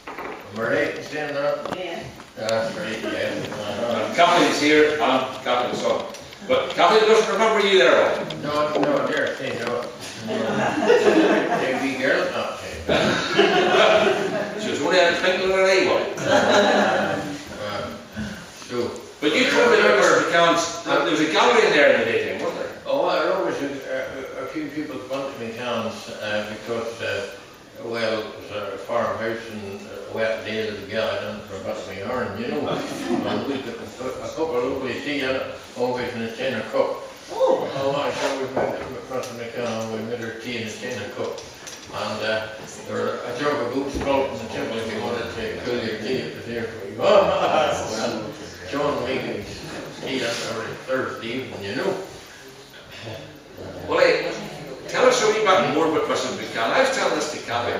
Am I right in saying that? Yeah. That's right, yeah. And Kathleen's here and Kathleen's son. But Kathleen doesn't remember you there, Ollie. No, there, say no. They be girl, not say. She was only had a twinkle in her eye, Willie. So. But you told me about Mr. McCann's, there was a gallery in there in the daytime, wasn't there? Oh, I always a few people come to McCann's because, well, it was a farmhouse and a wet day of the galley done for about my yarn, you know. And we took a couple of lovely tea in it, always in a tin of cup. Oh, I saw we went across the McCann, we made her tea in a tin of cup. And there were a jug of goat's pulp in the temple if you wanted to cool your tea, it was there for you. Well, John making tea every Thursday evening, you know. Well, tell us a wee bit more about Mrs. McCann. I was telling this to Kathy.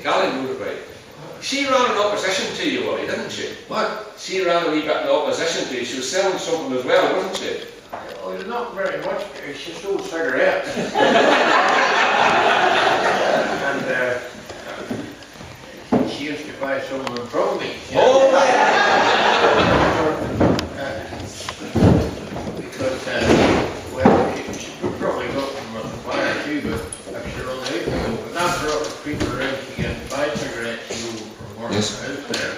Kathy knew about it. She ran in opposition to you, Willie, didn't she? What? She ran a wee bit in opposition to you. She was selling something as well, wasn't she? Oh, not very much. She sold cigarettes. And she used to buy some of them from me. Oh! Because, well, she probably got them on fire too, but if she run out, but after all the people around to get to buy cigarettes, you go from work out there.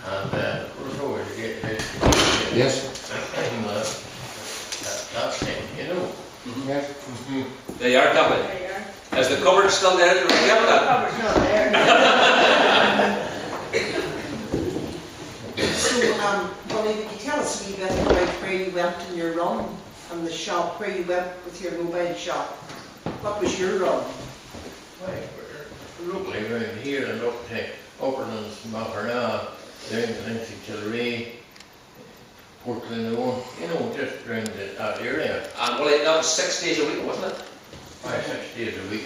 And it was always a get out. Yes. That's it, you know. Yes. There you are, Kathy. There you are. Is the cupboard still there? Do we have that? Cupboard's not there. So, Bonnie, would you tell us a wee bit about where you went in your run and the shop, where you went with your mobile shop? What was your run? Right, we're locally around here and up to Upperlands, Machernagh, down to Lindsay Killeray, Portland, you know, just around that area. And well, that was 6 days a week, wasn't it? 5, 6 days a week.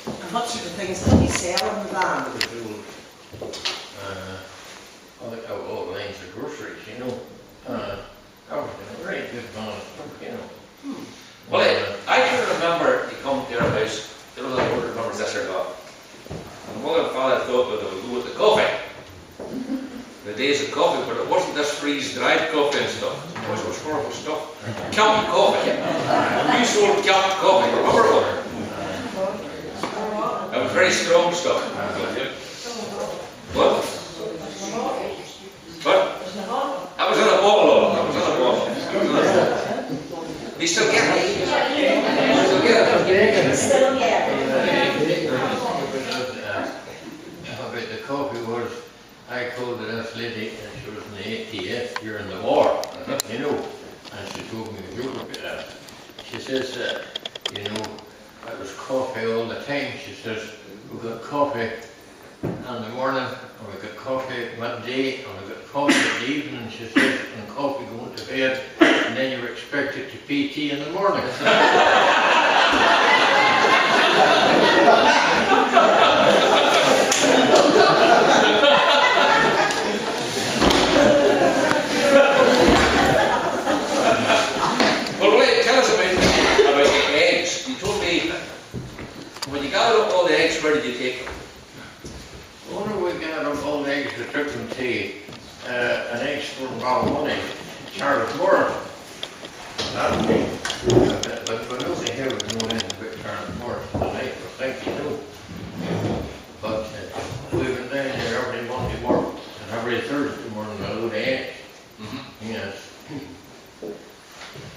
And what sort of things did you sell in the van? All lines of groceries, you know. I was in a very good van of stuff, you know. Well, I can remember you come to our house, there was a lot of remembers this or not. And mother and father thought that they would go with the coffee. The days of coffee, but it wasn't this freeze-dried coffee and stuff. It was horrible stuff. Kelp coffee. You sold kelp coffee, remember what? It was very strong stuff. What? What? I was in a bottle of it. I was in a bottle. You still get it? You still get it? Still get About the coffee was, I called this lady, and she was in the ATF during the war, you know, and she told me a joke about that. She says, you know, it was coffee all the time. She says, we got coffee in the morning, and we got coffee midday, and we got coffee in the evening, she says, and coffee going to bed, and then you were expected to PT in the morning. Well, wait, tell us about the eggs. You told me, when you gathered up all the eggs, where did you take them? When we got up all the eggs, we took them to an egg store in Ballymoney, Charlotte Moore. But nobody here would know anything about Charlotte Moore tonight, I think you know. But we went down there every Monday morning and every Thursday morning with a load of eggs. Yes.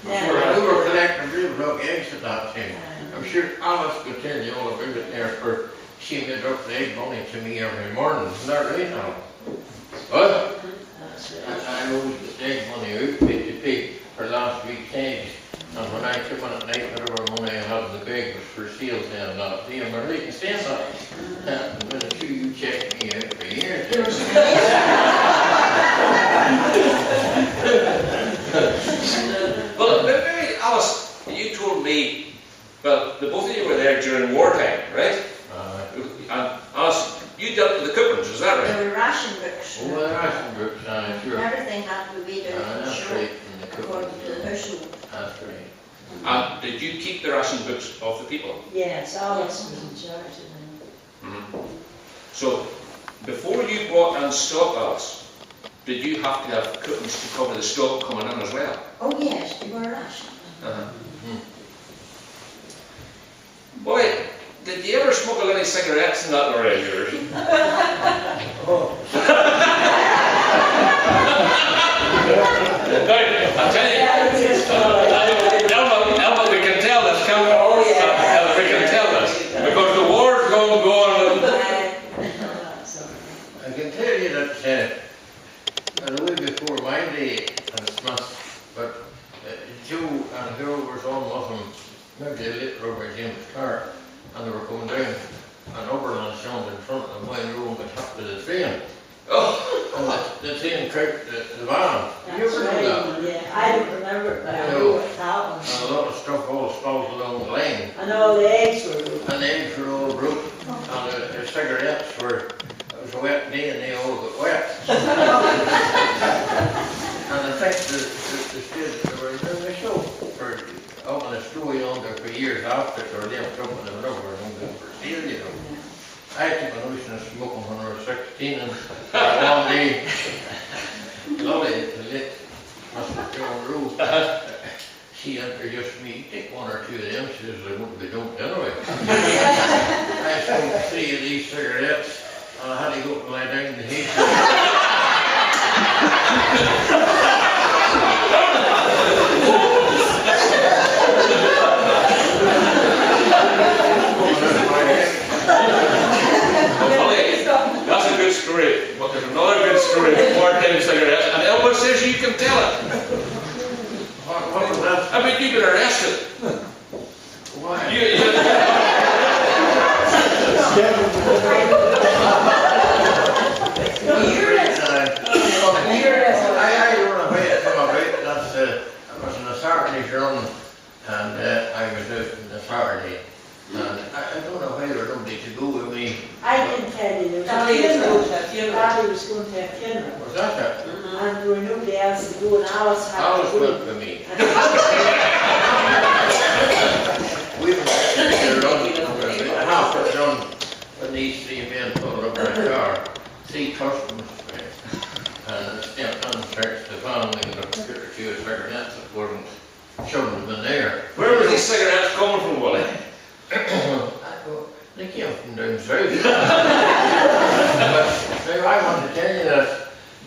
We were collecting real dog eggs at that time. I'm sure Alice could tell you all about it there, for she made up the egg money to me every morning. Isn't that right now? What? I always get the egg money out to pay for last week's eggs. And when I came in at night, whatever money I had in the bag was for sales then that day. Am I right in saying that? And when you checked me out for years. Well, maybe, Alice, you told me, well, the both of you were there during wartime, right? And Alice, you dealt with the coupons, is that right? There were ration books. Oh, the ration books, sure. Everything had to be weighed out and That's shown right, in the according coupons. to the bushel. That's right. And did you keep the ration books of the people? Yes, Alice was in charge of them. So, before you brought in stock, Alice, did you have to have coupons to cover the stock coming in as well? Oh yes, they were rationed. Boy, did you ever smuggle any cigarettes in that lorry of yours? I tell you, Elma, we can tell this, can't we? Oh, yeah. We can tell this, because the war's going. I can tell you that the way before my day and Smyths, but Joe and Bill were on with them, maybe a little over James' car, and they were going down, and Oberlin jumped in front of the wine room and got to the train. Oh, And the train cracked the van. You ever know that? Yeah, I don't remember it, but I No. know it happened. And a lot of stuff all spilled along the line. And all the eggs were broken. And the eggs were all broke, and the cigarettes were, it was a wet day and they all got wet. And I think the state they were doing the show for out in the store yonder for years after, or left up in the river and good for sale, you know. I took a notion of smoking when I was 16 and one day, Lolly, the late Mr. John Rose, she introduced me, take one or two of them, she says, they won't be dumped anyway. I smoked 3 of these cigarettes, and I had to go and lie down in the heat. that's a good story. But there's another good story of part-time cigarettes, and Elwood says you can tell it. What was that? I mean, you've been arrested. Why? You and I was out on the Saturday, and I don't know whether nobody to go with me. I can tell you, there was a Daddy funeral. was Daddy was going to a funeral. Was that it? And there were nobody else to go, and Alice had Alice to went go. with me. We were a half a done when these three men pulled up in a car, three customers, and stepped on, searched the van, and got a few cigarettes that weren't shoving them in there. Where were these cigarettes coming from, Wally? They came from down south. But now I want to tell you that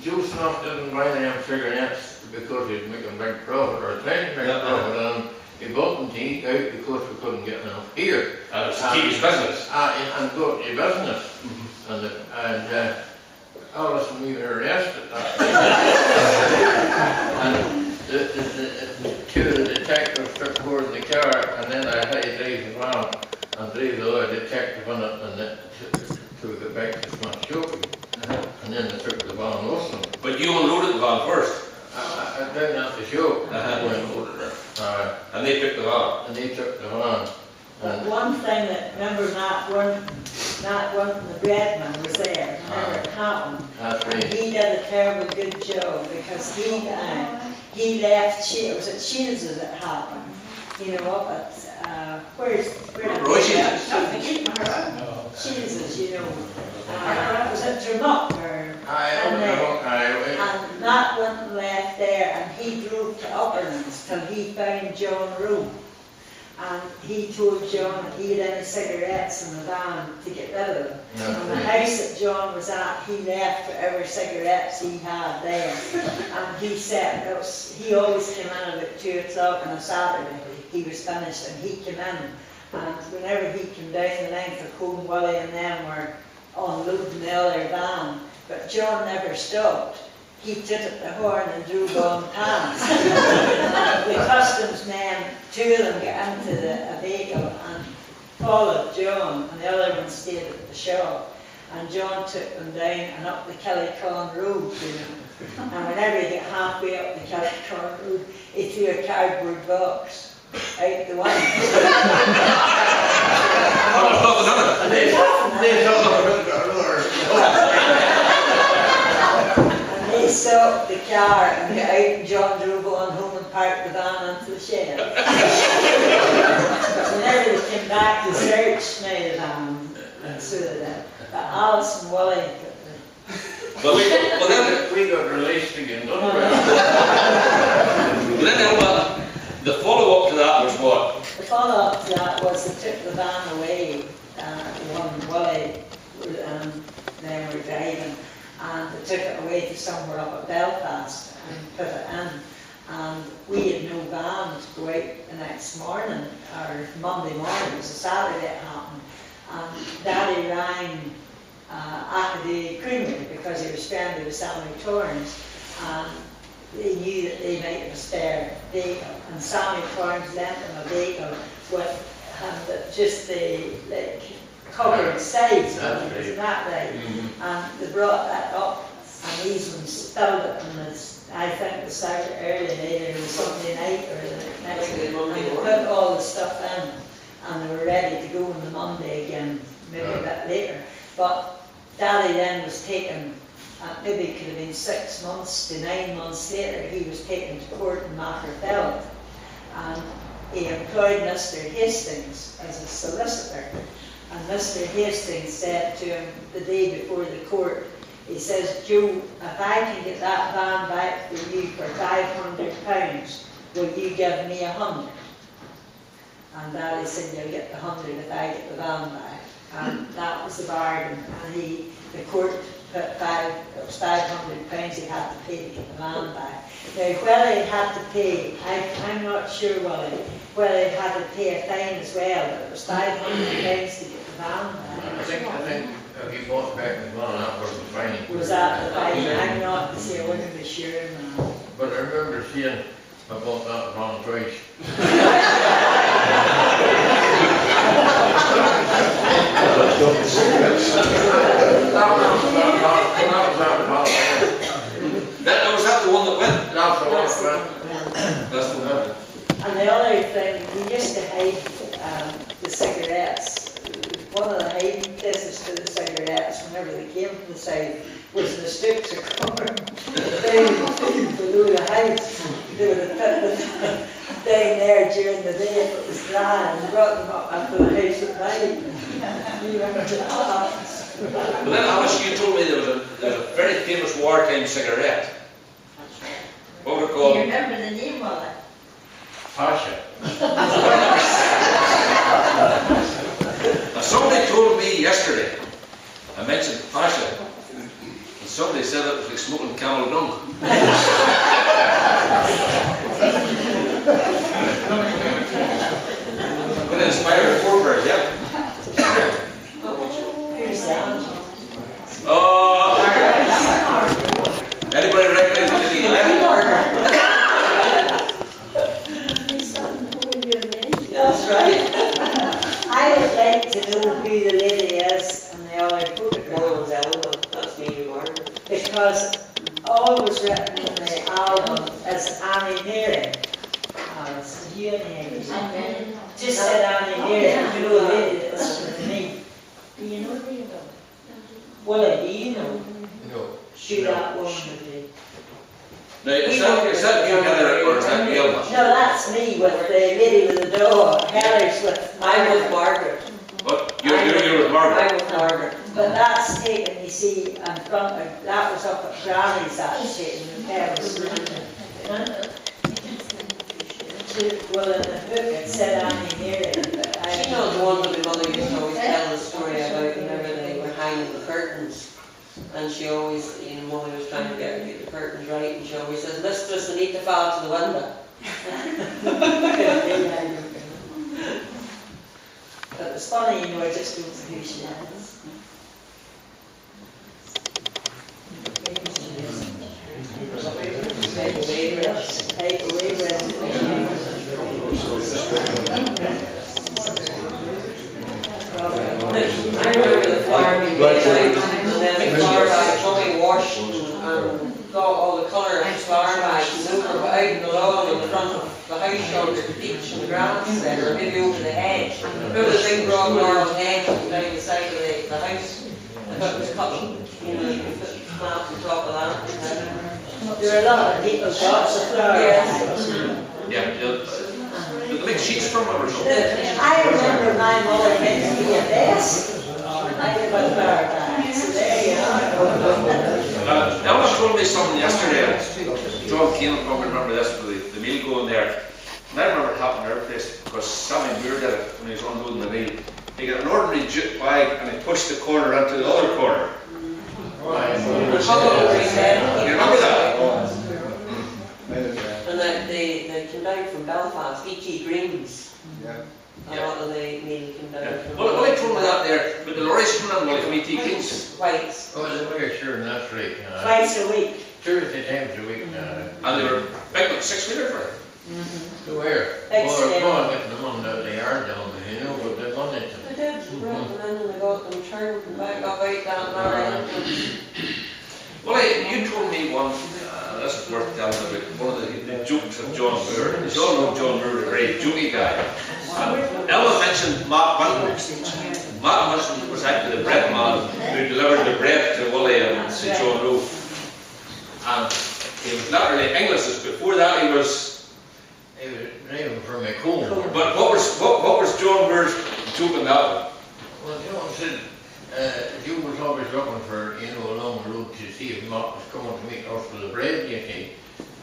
Joe Smith didn't buy them cigarettes because he'd make a big profit or trying to make a profit, and he bought them to eat out because we couldn't get enough here. To keep his business. And go to your business. And Alice and we were arrested that and the two of the detectives took board in the car, and then I had to drive the van and drive the other detective in it, and to get back to Smyths shopping. And then they took the van with them. But you unloaded the van first. Down at the shop, And they took the van. and they took the van. But one thing that, remember Matt Warren, the bread man was there, remember it happened. That's And right. he did a terrible good job because he left, it was at Shields that it happened, you know, up at, where Roy Shields. Shields, you know. Was it Drumoolish or? And Matt went and left there, and he drove to Upperlands till he found John Rowe. And he told John that he had any cigarettes in the van to get rid of them. And the house that John was at, he left whatever cigarettes he had there. And he said, he always came in about 2 o'clock on a Saturday. He was finished, and he came in. And whenever he came down the line for Colin, Willie and them were unloading the other van, but John never stopped. He tooted the horn and drove on past. The customs men, 2 of them got into a vehicle and followed John, and the other one stayed at the shop. And John took them down and up the Killycon Road, you know. And whenever he got halfway up the Killycon Road, he threw a cardboard box out the window. And they stopped the car and got out, and John drove on home and parked the van into the shed. But whenever they came back, they searched me the van, and so did that. But Alice and Willie But then, we got released again, don't we? the follow-up to that was what? The follow-up to that was they took the van away, the one Willie and them were driving, and they took it away to somewhere up at Belfast and put it in. And we had no van to go out the next morning, or Monday morning, it was a Saturday it happened. And Daddy rang Acadie Creamery because he was friendly with Sammy Torrance, and they knew that they might have a spare vehicle, and Sammy Torrance lent them a vehicle with just the covered sides, isn't that right? And they brought that up, and these ones filled it, and I think they started early, either Sunday night or the next day, and they put all the stuff in, and they were ready to go on the Monday again, maybe a bit later. But Daddy then was taken, maybe it could have been 6 months to 9 months later, he was taken to court in Makerfeld, and he employed Mr. Hastings as a solicitor. And Mr. Hastings said to him the day before the court, he says, Joe, if I can get that van back for you for £500, will you give me 100? And Daddy said, you'll get the 100 if I get the van back. And that was the bargain. And the court put it was £500 he had to pay to get the van back. Now, whether he had to pay, I'm not sure whether he had to pay a fine as well, but it was £500 to get the van back. I think if he bought back the van, that was the fine. Was that the fine? I'm not to say, I wouldn't be sure now. But I remember seeing I bought that van twice. Was that the one that went? That's the one that went. That's the one. And the other thing we used to hide the cigarettes. One of the hiding places for the cigarettes, whenever they came from the south, was the strips of corn down below the house. They would have put them down there during the day if it was dry and brought them up onto the house at night. You remember that? But then Alice, you told me there was a very famous wartime cigarette. What were it Do called? you remember the name of it? Pasha. Now, somebody told me yesterday, I mentioned Pasha, and somebody said it was like smoking camel dung. Could inspire a forebear, yeah. Who's that? Oh, anybody recognize the name? That's right. I would like to know who the lady is and the other photograph. That's me, Margaret. Because all was written in the album as Annie Mary. Alice, you and Amy. Just said Annie Mary, you know the lady that listened to me. Do you know the about? Well, do you know? No. Who that woman would be? Now, is that you, Heather, or is that Gail? No, that's me with the lady with the dog. Heather's with I'm with Margaret. What? You're with Margaret? I'm with Margaret. But that's taken, you see, in front of, that was up at Granny's, that's taken in Paris. Well, in the book it said Annie Mary, but She knows the one that my mother used to always tell the story about whenever they were hanging the curtains. And she always, Mother was trying to get the curtains right, and she always says, "Mistress, they need to fall to the window." But it's funny, I just don't know who she is. Take away I remember the farming day, and then the flower bags, mommy washed and got all the colour in flower bags and over out in the lawn in the front of the house yard at the beach and the grass there, or maybe over the hedge. Remember the big broad laurel hedge down the side of the house? I thought it was cut, you put plants on top of that. There are a lot of people, lots of flowers. Yeah, the big sheets from her or something. I remember my mother meant to be a best. I did my flower bags, so there you are. Ella told me something yesterday. John Keane probably remember this with the meal going there. And I remember it happened in our place because Sammy Muir did it when he was unloading the meal. He got an ordinary jute bag and he pushed the corner onto the other corner. You remember that? And they came down from Belfast, E.T. Greens. A lot of the meal came down from Well, I told me that there, but the lorries come in from E.T. Greens. Whites. Oh, they were sure last week. Twice a week. 2 or 3 times a week now. And they were big, like 6 metre for it. To where? Well, they're going with them on the yard down there, but they're going into They did, they brought them in and they got them turned and back up out that line. Well, you told me one, this is worth telling about one of the jokes of John Moore. You all know John Moore, a very jokey guy. And Ella mentioned Matt Vinton. Matt Vinton was actually the bread man who delivered the bread to Willie and St. John Rowe. And he was literally English. Before that he was driving from a comb. But what was John Moore's joke in that one? Well, John said, you was always looking for, a long road to see if Mark was coming to meet us for the bread, you see.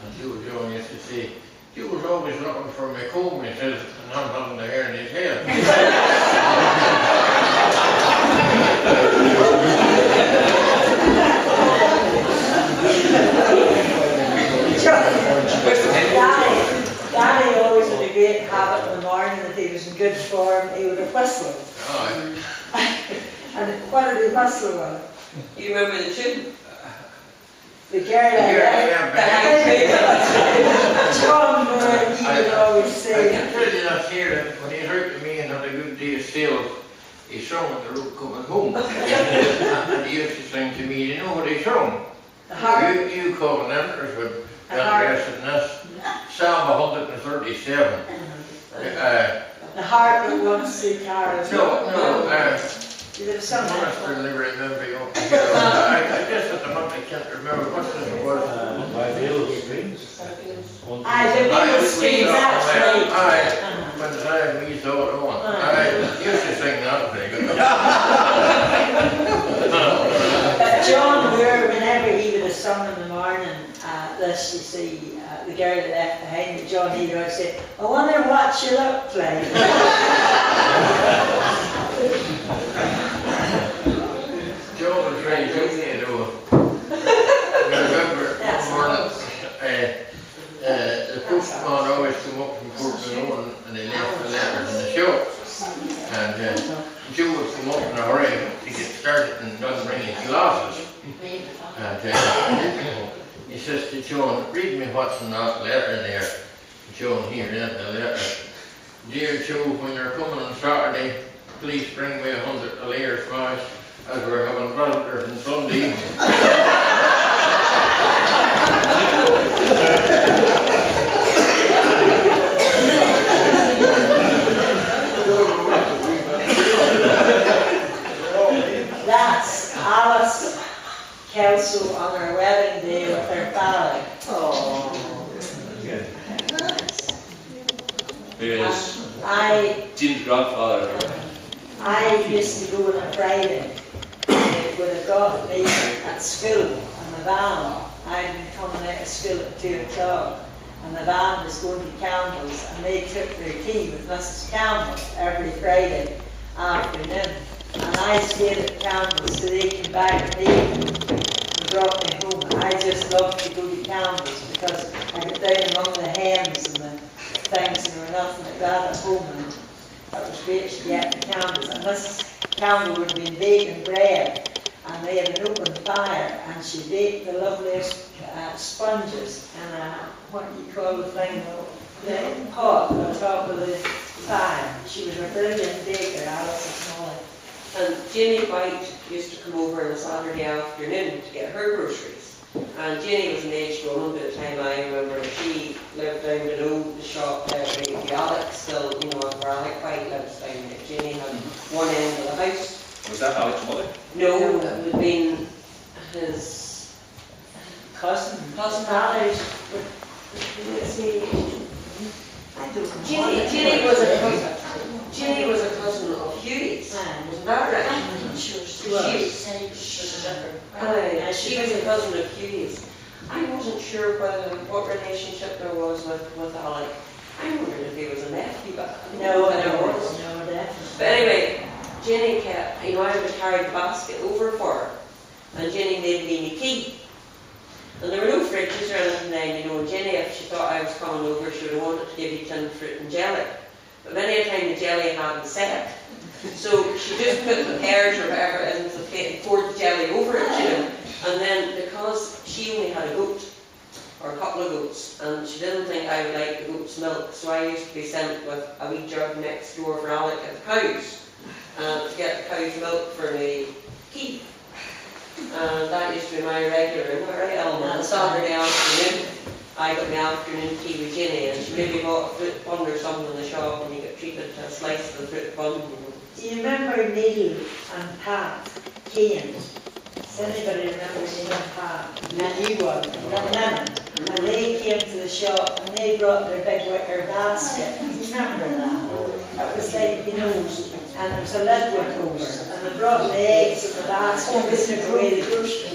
And John used to say, you was always looking for my comb, he says, and I'm having the hair in his head. Daddy always had a great habit in the morning if he was in good form, he would have whistled. And what did he whistle with? You remember the tune? The girl I like. John Moore, he would always I say. can tell you that here, when he heard me and had a good day of sales, he sung at the road coming home. And he used to sing to me, you know what he sung? The harp. You Covenanters with that dress and this. Psalm 137. The heart that wants to carry. You have some. I still never remember you. I guess at the moment I can't remember what this was. My little strings. The middle streams, actually. When the time we saw it on. I used to sing that thing. John Moore, whenever he would have sung in the morning, this, you see, the girl that left behind me, John, he would say, I wonder what she looked like. John was very good, you know. I remember one morning, the postman always come up from Portman and they left the letters in the shop. And Joe would come up in a hurry to get started and doesn't bring his glasses. And he says to John, read me what's in that letter there. John here read the letter. Dear Joe, when you're coming on Saturday, please bring me 100 layers smash as we're having visitors on Sunday. That's Alice Kelso on her wedding day with her father. Yes. Jean's grandfather. I used to go on a Friday. They would have got me at school on the van. I'd been coming out of school at 2 o'clock. And the van was going to Campbell's, and they took their tea with Mrs. Campbell every Friday afternoon. And I stayed at Campbell's so they came back at evening and brought me home. I just loved to go to Campbell's because I got down among the hens and the things, and there were nothing like that at home. And it was great to get to Campbell's. And Mrs. Campbell would have been baking bread, and they had an open fire, and she baked the loveliest sponges in a, what do you call the thing, the pot on top of the fire. She was a brilliant baker, Alice Smalley. And Jenny White used to come over on a Saturday afternoon to get her groceries. And Jenny was an aged woman by the time I remember. She lived down below the shop there, the Alex still, you know, where Alex White lives down there. Jenny had one end of the house. Was that Alex's mother? No, it would have been his Cousin. father's. Let's see. I don't know. Jenny was a cousin. Jenny was a cousin of Hughie's. Wasn't that right? She was a cousin of Hughie's. I wasn't sure what relationship there was with Alec. I wondered if he was a nephew, but No, was. No, definitely. But anyway, Jenny kept, you know, I would carry the basket over for her, and Jenny made me tea. And there were no fridges or anything then, you know, and Jenny, if she thought I was coming over, she would have wanted to give you tinned fruit and jelly. But many a time the jelly hadn't set. So she just put the pears or whatever in the plate and poured the jelly over it, you know. And then because she only had a goat, or a couple of goats, and she didn't think I would like the goat's milk, so I used to be sent with a wee jug next door for Alec at the cows, to get the cow's milk for me tea. And that used to be my regular, on a Saturday afternoon. I got my afternoon tea with Jenny, and she maybe bought a fruit bun or something in the shop, and you got treated to a slice of the fruit bun. Do you remember Neil and Pat Kane? Does anybody remember Neil and Pat? And you were, and they came to the shop and they brought their big wicker basket. Do you remember that? It was like, you know, and there was a lid went over, and they brought the eggs in the basket and they took away the groceries.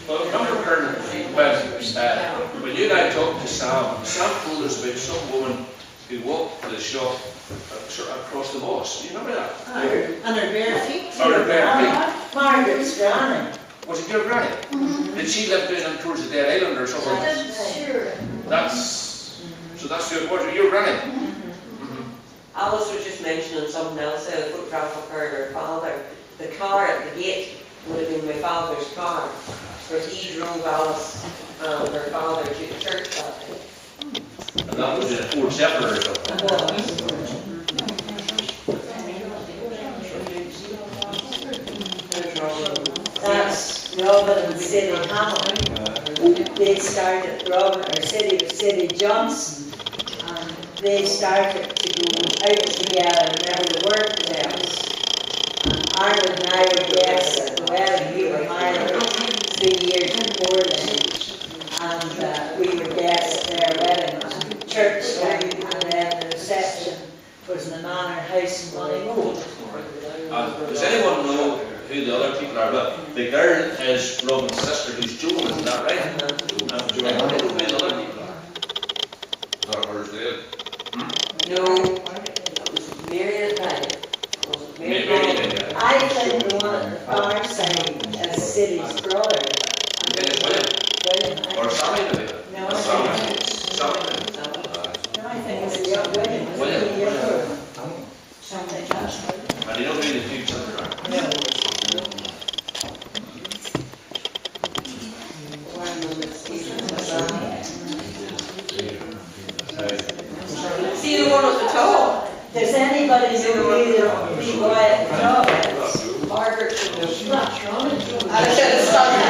Well, I remember when you and I talked to Sam, Sam told us about some woman who walked to the shop sort of across the moss. Do you remember that? And her bare feet. Or her bare feet. Margaret's granny. Was it your granny? Did she live down towards the Dead Island or something? Sure. So that's your granny. Alice was just mentioning something else, a photograph of her and her father. The car at the gate would have been my father's car, where he drove Alice and her father to the church that day. And that was in a Ford Zephyr or something. That's Robin and Sadie Hamilton. They started Robin or Sadie with Sadie Johnson, and they started to go out together whenever the work was else. Arnold and I were guests at the wedding. We were married 3 years before then, and we were guests at their wedding. It was church time, and then the reception was in the manor house in Montego. Does anyone know who the other people are? Well, the girl is Robin's sister, who's Joan, isn't that right? Do you remember who the other people are? Is that hers dead? No, it was Mary and Patty. Mary. I think the one at the far side is Siddy's brother. William? William. Or Sammy maybe? No, Sammy. no, I think it's the young William. William. Something like that. And you don't really do something right? No. See the one at the top? Does anybody know who the boy at the top is? Margaret should know. I should have started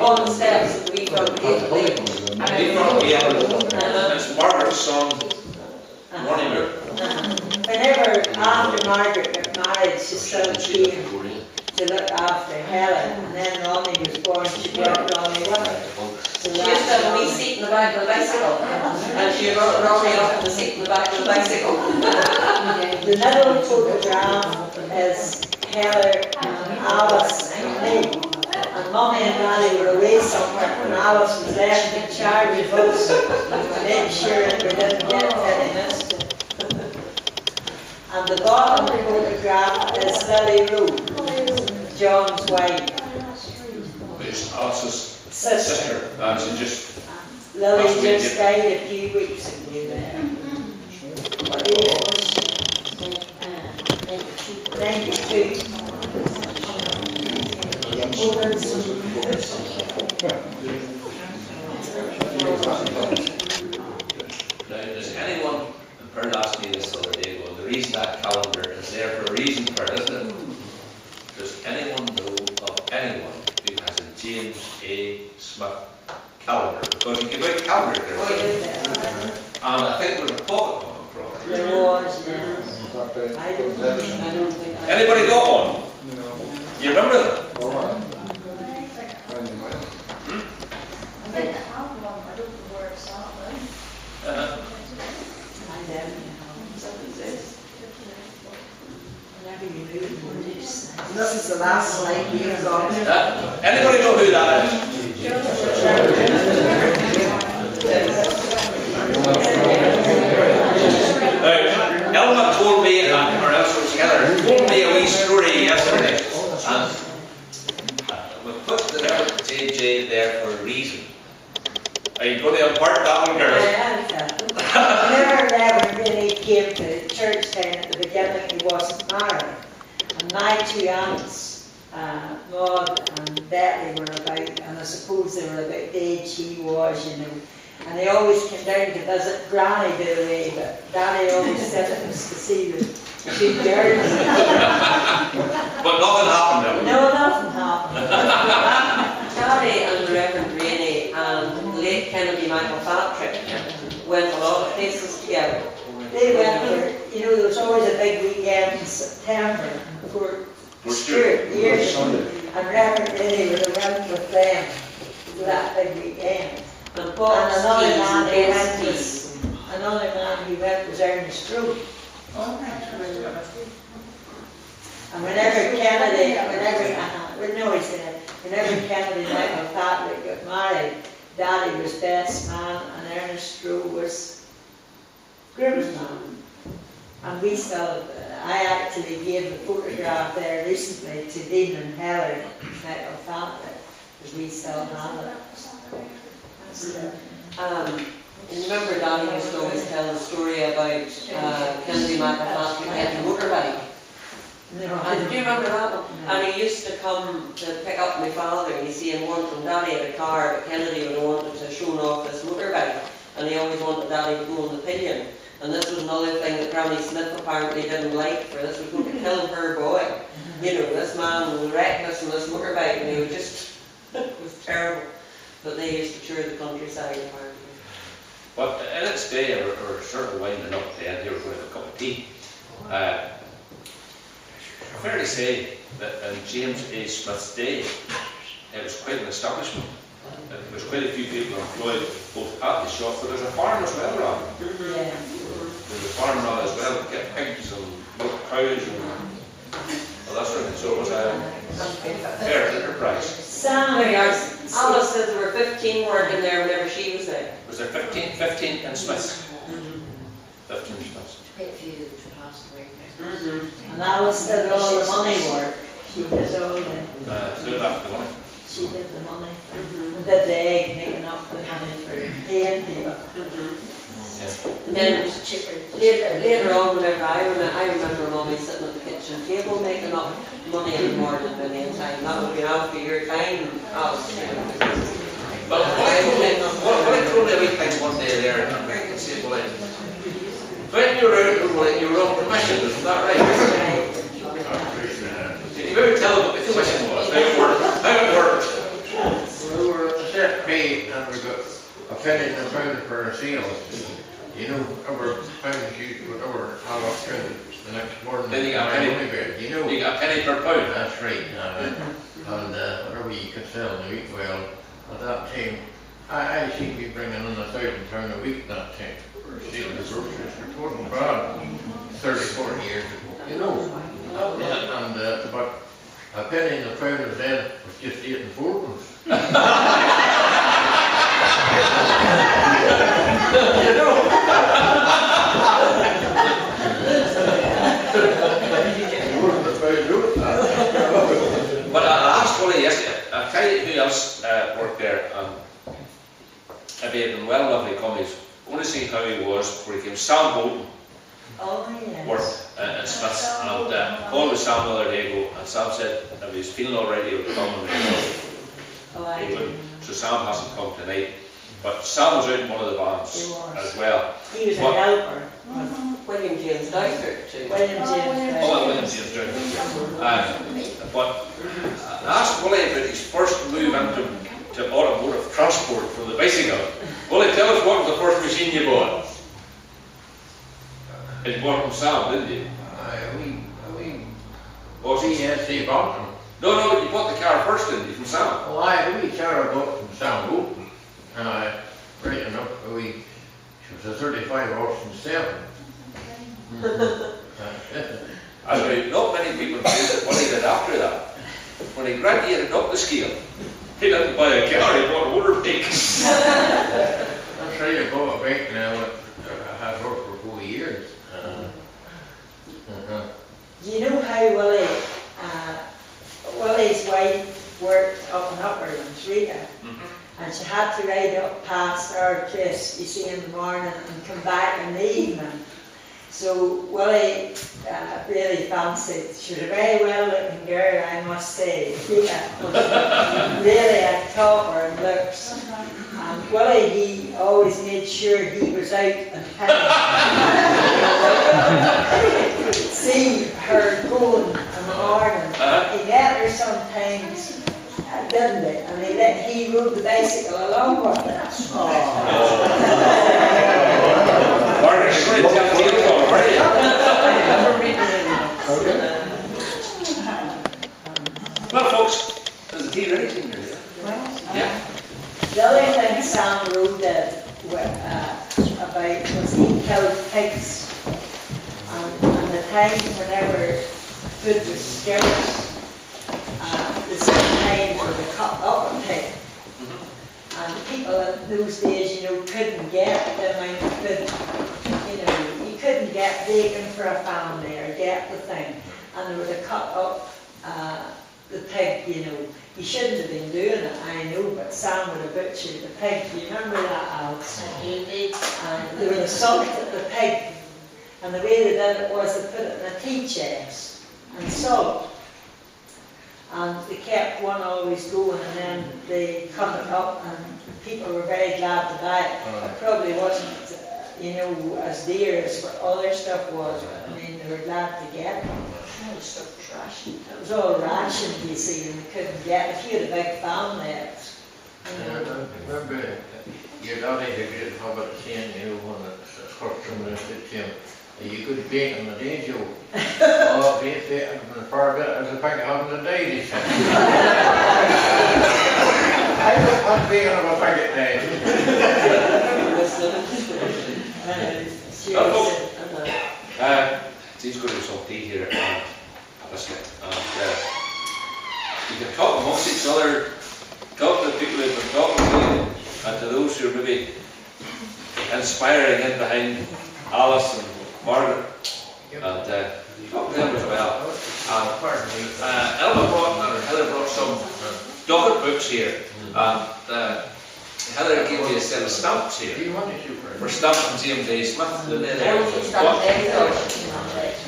On the steps of the wee front gate. It's Margaret's son, Ronnie. Whenever after Margaret got married, she still came to look after Helen, and then Ronnie was born, she brought Ronnie with her. So She used to have a wee seat in the back of the bicycle, and she brought Ronnie up in the seat in the back of the bicycle. the middle photograph is Helen and Alice and me. And Mummy and Daddy were away somewhere, and Alice was left in charge of us, making sure that we didn't get any missed. And the bottom photograph is Lily Rowe, John's wife. It's Alice's Sister. She just Lily just died a few weeks ago there. What year was she? 92. Now, does anyone, and Pearl asked me this the other day, well, the reason that calendar is there for a reason, Pearl, isn't it? Does anyone know of anyone who has a James A. Smith calendar? Because you give out calendar there. And I think there's a pocket one from it. There was, I don't think. Anybody got one? You remember that? This is the last slide we've got. Anybody know who that is? Elma told me, or else it was Heather, told me a wee story yesterday. And we put the letter JJ there for a reason. Are you going to impart that one, girls? Whenever Reverend really came to church then at the beginning, he wasn't married. And my two aunts, Maud and Betty, were about, and I suppose they were about the age he was, you know. And they always came down to visit Granny, by the way, but Daddy always said it was to see the two girls. But nothing happened then? No, nothing happened. Daddy and Reverend Rainey and the late Kennedy Michael Patrick went a lot of places together. They went for, you know, there was always a big weekend in September for Stuart years. And Reverend Rainey would have went with them to that big weekend. And Another man who went was Ernest Rowe. And whenever Kennedy and Michael Patrick got married, Daddy was best man and Ernest Rowe was groomsman. And we still, I actually gave the photograph there recently to Dean and Helen, Michael Patrick, because we still have it. Remember Daddy used to always tell the story about Kennedy Michael Patrick getting a motorbike. Do you remember that one? And he used to come to pick up my father, and you see him wanting Daddy had a car, but Kennedy would have wanted to show off his motorbike, and he always wanted Daddy to go on the pillion. And this was another thing that Granny Smith apparently didn't like, for this was going to kill her boy. You know, this man was reckless on this motorbike, and he would just It was terrible. But they used to tour the countryside apparently. But in its day, we're sort of winding up the end here, we're going to have a cup of tea. Fair to say that in James A. Smith's day, it was quite an establishment. There was quite a few people employed both at the shop, but there's a farm as well, Rob. Yeah. There's a farm now as well, get pigs and milk cows and all that sort of thing. So it was a fair enterprise. Sam, Alice said there were 15 working there whenever she was there. Was there 15 in Smyths? 15 in Smyths. Quite a few that passed away. and Alice did all the money work. She did all the, So that's the one. she did the money. And did the egg making up the money for paying people. And then later on, whenever I remember Mummy sitting at the kitchen table making up money in the morning by the time. That would be after your time. But what I told everything one day there, and I can say, well, when you were out, you were on commission, isn't that right? Can you maybe tell them what the commission was? How it worked? We were on a set pay and we got a penny and a pound for a sale. You know, our pound sheet, whatever, how much the next morning. Then you got a penny. Bed, you know. You got a penny per pound. That's right. And whatever you could sell in a week, well, at that time, I seem to be bringing in £1,000 a week that time. For selling the groceries. It wasn't bad 30, 40 years ago, you know. And but a penny and a pound of then was just 8 and 4pence. You know. But I asked Willie yesterday, I'll tell you who else worked there. If he had been well enough, he come, he's going to see how he was before he came. Sam Bolton Oh, yes. worked in Smyths, and I called with Sam the other day ago, and Sam said if he was feeling alright, he would come and Oh, I he would. didn't. So Sam hasn't come tonight. But Sam was out in one of the bands He was. as well. He was a But- helper. William James Dowser too. William James. Oh, well, William James Jones. But I asked Willie about his first move into automotive transport for the bicycle. Willie, tell us what was the first machine you bought? You bought from Sam, didn't you? Was he CSC Bottom? No, you bought the car first, didn't you, from Sam? Oh, we car bought from Sam Bolton. Right enough, she was a 35 Austin 7. I mean, not many people say that what he did after that. When he graduated up the scale, he didn't buy a car, he bought a motorbike. I'm sure you bought a bike now that I had worked for 4 years. Do you know how Willie's wife worked up in Upperlands, Rita? And she had to ride up past our place, you see, in the morning and come back in the evening. So Willie really fancied, she was a very well-looking girl, I must say, Rita. Really a topper in looks. And Willie, he always made sure he was out and see her going in the morning. He let her sometimes, didn't he? And he rode the bicycle along with her. Margaret, you're going to tell the tale from, are you? Well, folks, there's a tea ready in here. Yeah. The other thing Sam Rowe did about was he killed pigs. And the time whenever food was scarce, the same time when they cut up a pig. And people in those days, couldn't get the amount of food. You couldn't get bacon for a family or get the thing. And they would have cut up the pig, You shouldn't have been doing it, I know, but Sam would have butchered the pig. Do you remember that, Alex? And they would have salted the pig. And the way they did it was they put it in a tea chest and salt. And they kept one always going, and then they cut it up, and people were very glad to buy it. It probably wasn't, as dear as what other stuff was, but I mean, they were glad to get it. stuff was rationed. It was all rationed, you see, and they couldn't get, if you had a big family, I remember your daddy had a good habit of saying to you when it first time I said to him, you could bake on the day, Joe. Oh, bake on the far bit as a bag of the day, he said. I don't want bacon on a bag of day. He's going to do some tea here, listen, you can talk amongst each other, talk to the people who've been talking to you, and to those who are maybe inspiring in behind Alice and Margaret, and talk to them as well. Heather brought some Docket books here, and Heather gave me a set of stamps here. For stamping James A. Smith.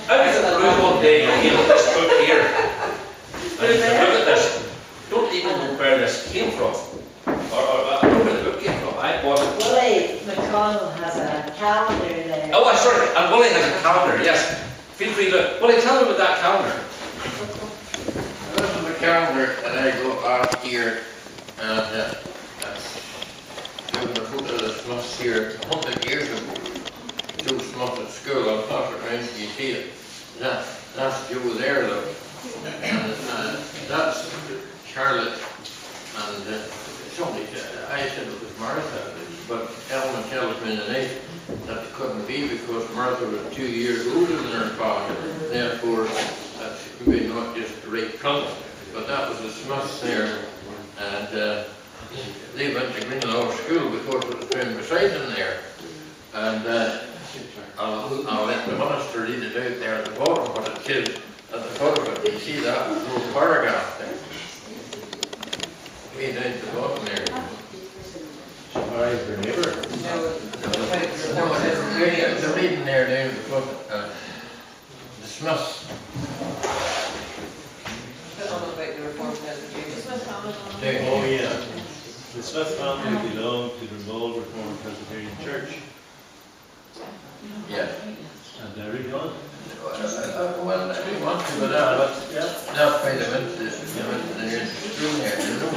I was through one day and came with this book here. And if you look at this, don't even know where this came from. Or I don't know where the book came from. I bought it. Willie McConnell has a calendar there. Oh, sorry, and Willie has a calendar, yes. Feel free to. Willie, tell me about that calendar. This is the calendar that I got last year, and doing the foot of the Smyths here 100 years ago. Joe Smyth at school, I'll pass it around so you see it. That's Joe there, look. And that's Charlotte, and somebody said, I said it was Martha, but Ellen tells me in the night that it couldn't be because Martha was 2 years older than her father. Therefore, that could be not just the right count. But that was the Smyths there, and they went to Greenlaw School because it was down beside them there. And I'll let the minister read it out there at the bottom, but it says at the bottom of it, you see that little paragraph there? Way down at the bottom there. Surprise your neighbour. The reading there down at the bottom. The Smyths. Oh yeah. The Smyth family belonged to the Drumoolish Reformed Presbyterian Church. Yeah. And they're really on. Well, I didn't want to, but that's why they went to the school here, you know.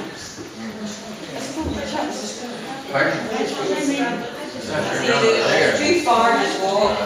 Pardon? That's your grandma there. Too far to walk.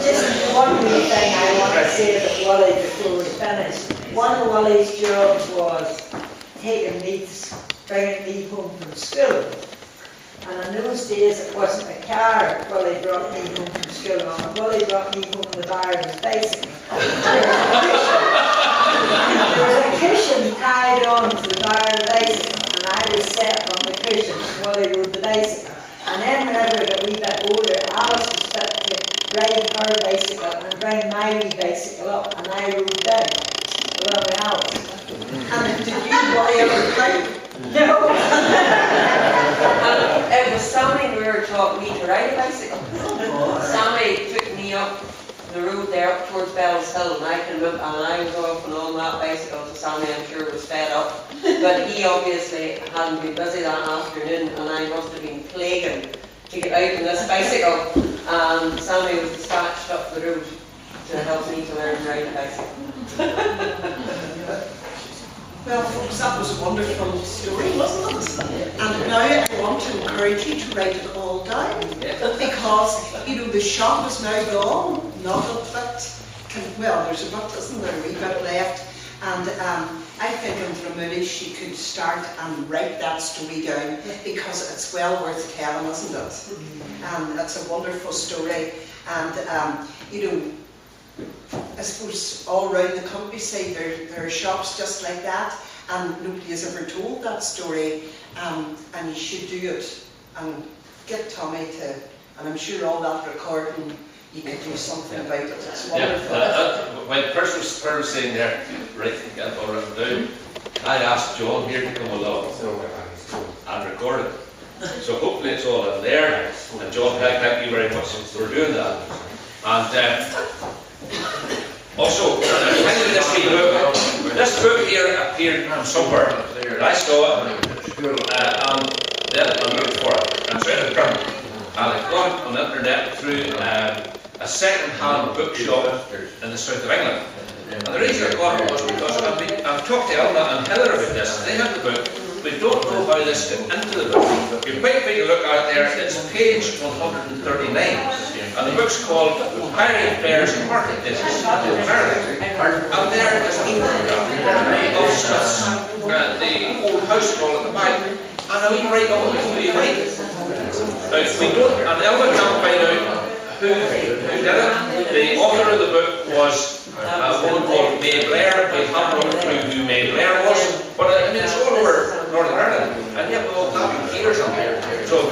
Just one more thing I want to say about Willie before we finish. One of Willie's jobs was taking me, bringing me home from school. And in those days it wasn't a car Willie brought me home from school on. Willie brought me home in the bar of his bicycle. There was a cushion tied on to the bar of the bicycle, and I was sat on the cushion while Willie rode the bicycle. And then whenever I got a wee bit older, Alice was fit to ride her bicycle and bring my wee bicycle up, and I rode down along with Alice. And did you Willie ever play? No. It was Sammy who taught me to ride a bicycle. Sammy took me up the road there up towards Bell's Hill, and I can remember, and I was off and on that bicycle, so Sammy I'm sure was fed up. But he obviously hadn't been busy that afternoon, and I must have been plaguing to get out on this bicycle. And Sammy was dispatched up the road to help me to learn to ride a bicycle. Well, folks, that was a wonderful story, wasn't it? And now I want to encourage you to write it all down. Because, you know, the shop is now gone. Not a bit, well, there's a bit, isn't there, a wee bit left. And I think in Drumoolish you could start and write that story down because it's well worth telling, isn't it? And it's a wonderful story. And, you know, I suppose all around the countryside there are shops just like that, and nobody has ever told that story, and you should do it and get Tommy to, and I'm sure all that recording you could do something about it. It's Yeah, wonderful. when the person was saying there, right, get it all written down, I asked John here to come along and record it. So hopefully it's all in there. And John, thank you very much for doing that. And also, finally this book here appeared somewhere. I saw it, and then I looked for it. And it's right in print. And I got it on the internet through a second-hand bookshop in the south of England. And the reason I got it was because I've talked to Elma and Heather about this. They have the book. We don't know how this got into the book. You might take a look at it there. It's page 139. And the book's called Pirate Bears and Market Dishes in America. And there is a photograph of Smyths, the old house call at the back. And I went right on who you like. We don't, and Elma can't find out who did it. The author of the book was a woman called May Blair. We haven't known who May Blair was, but I mean it's all over Northern Ireland, and yet we all have it here somewhere. So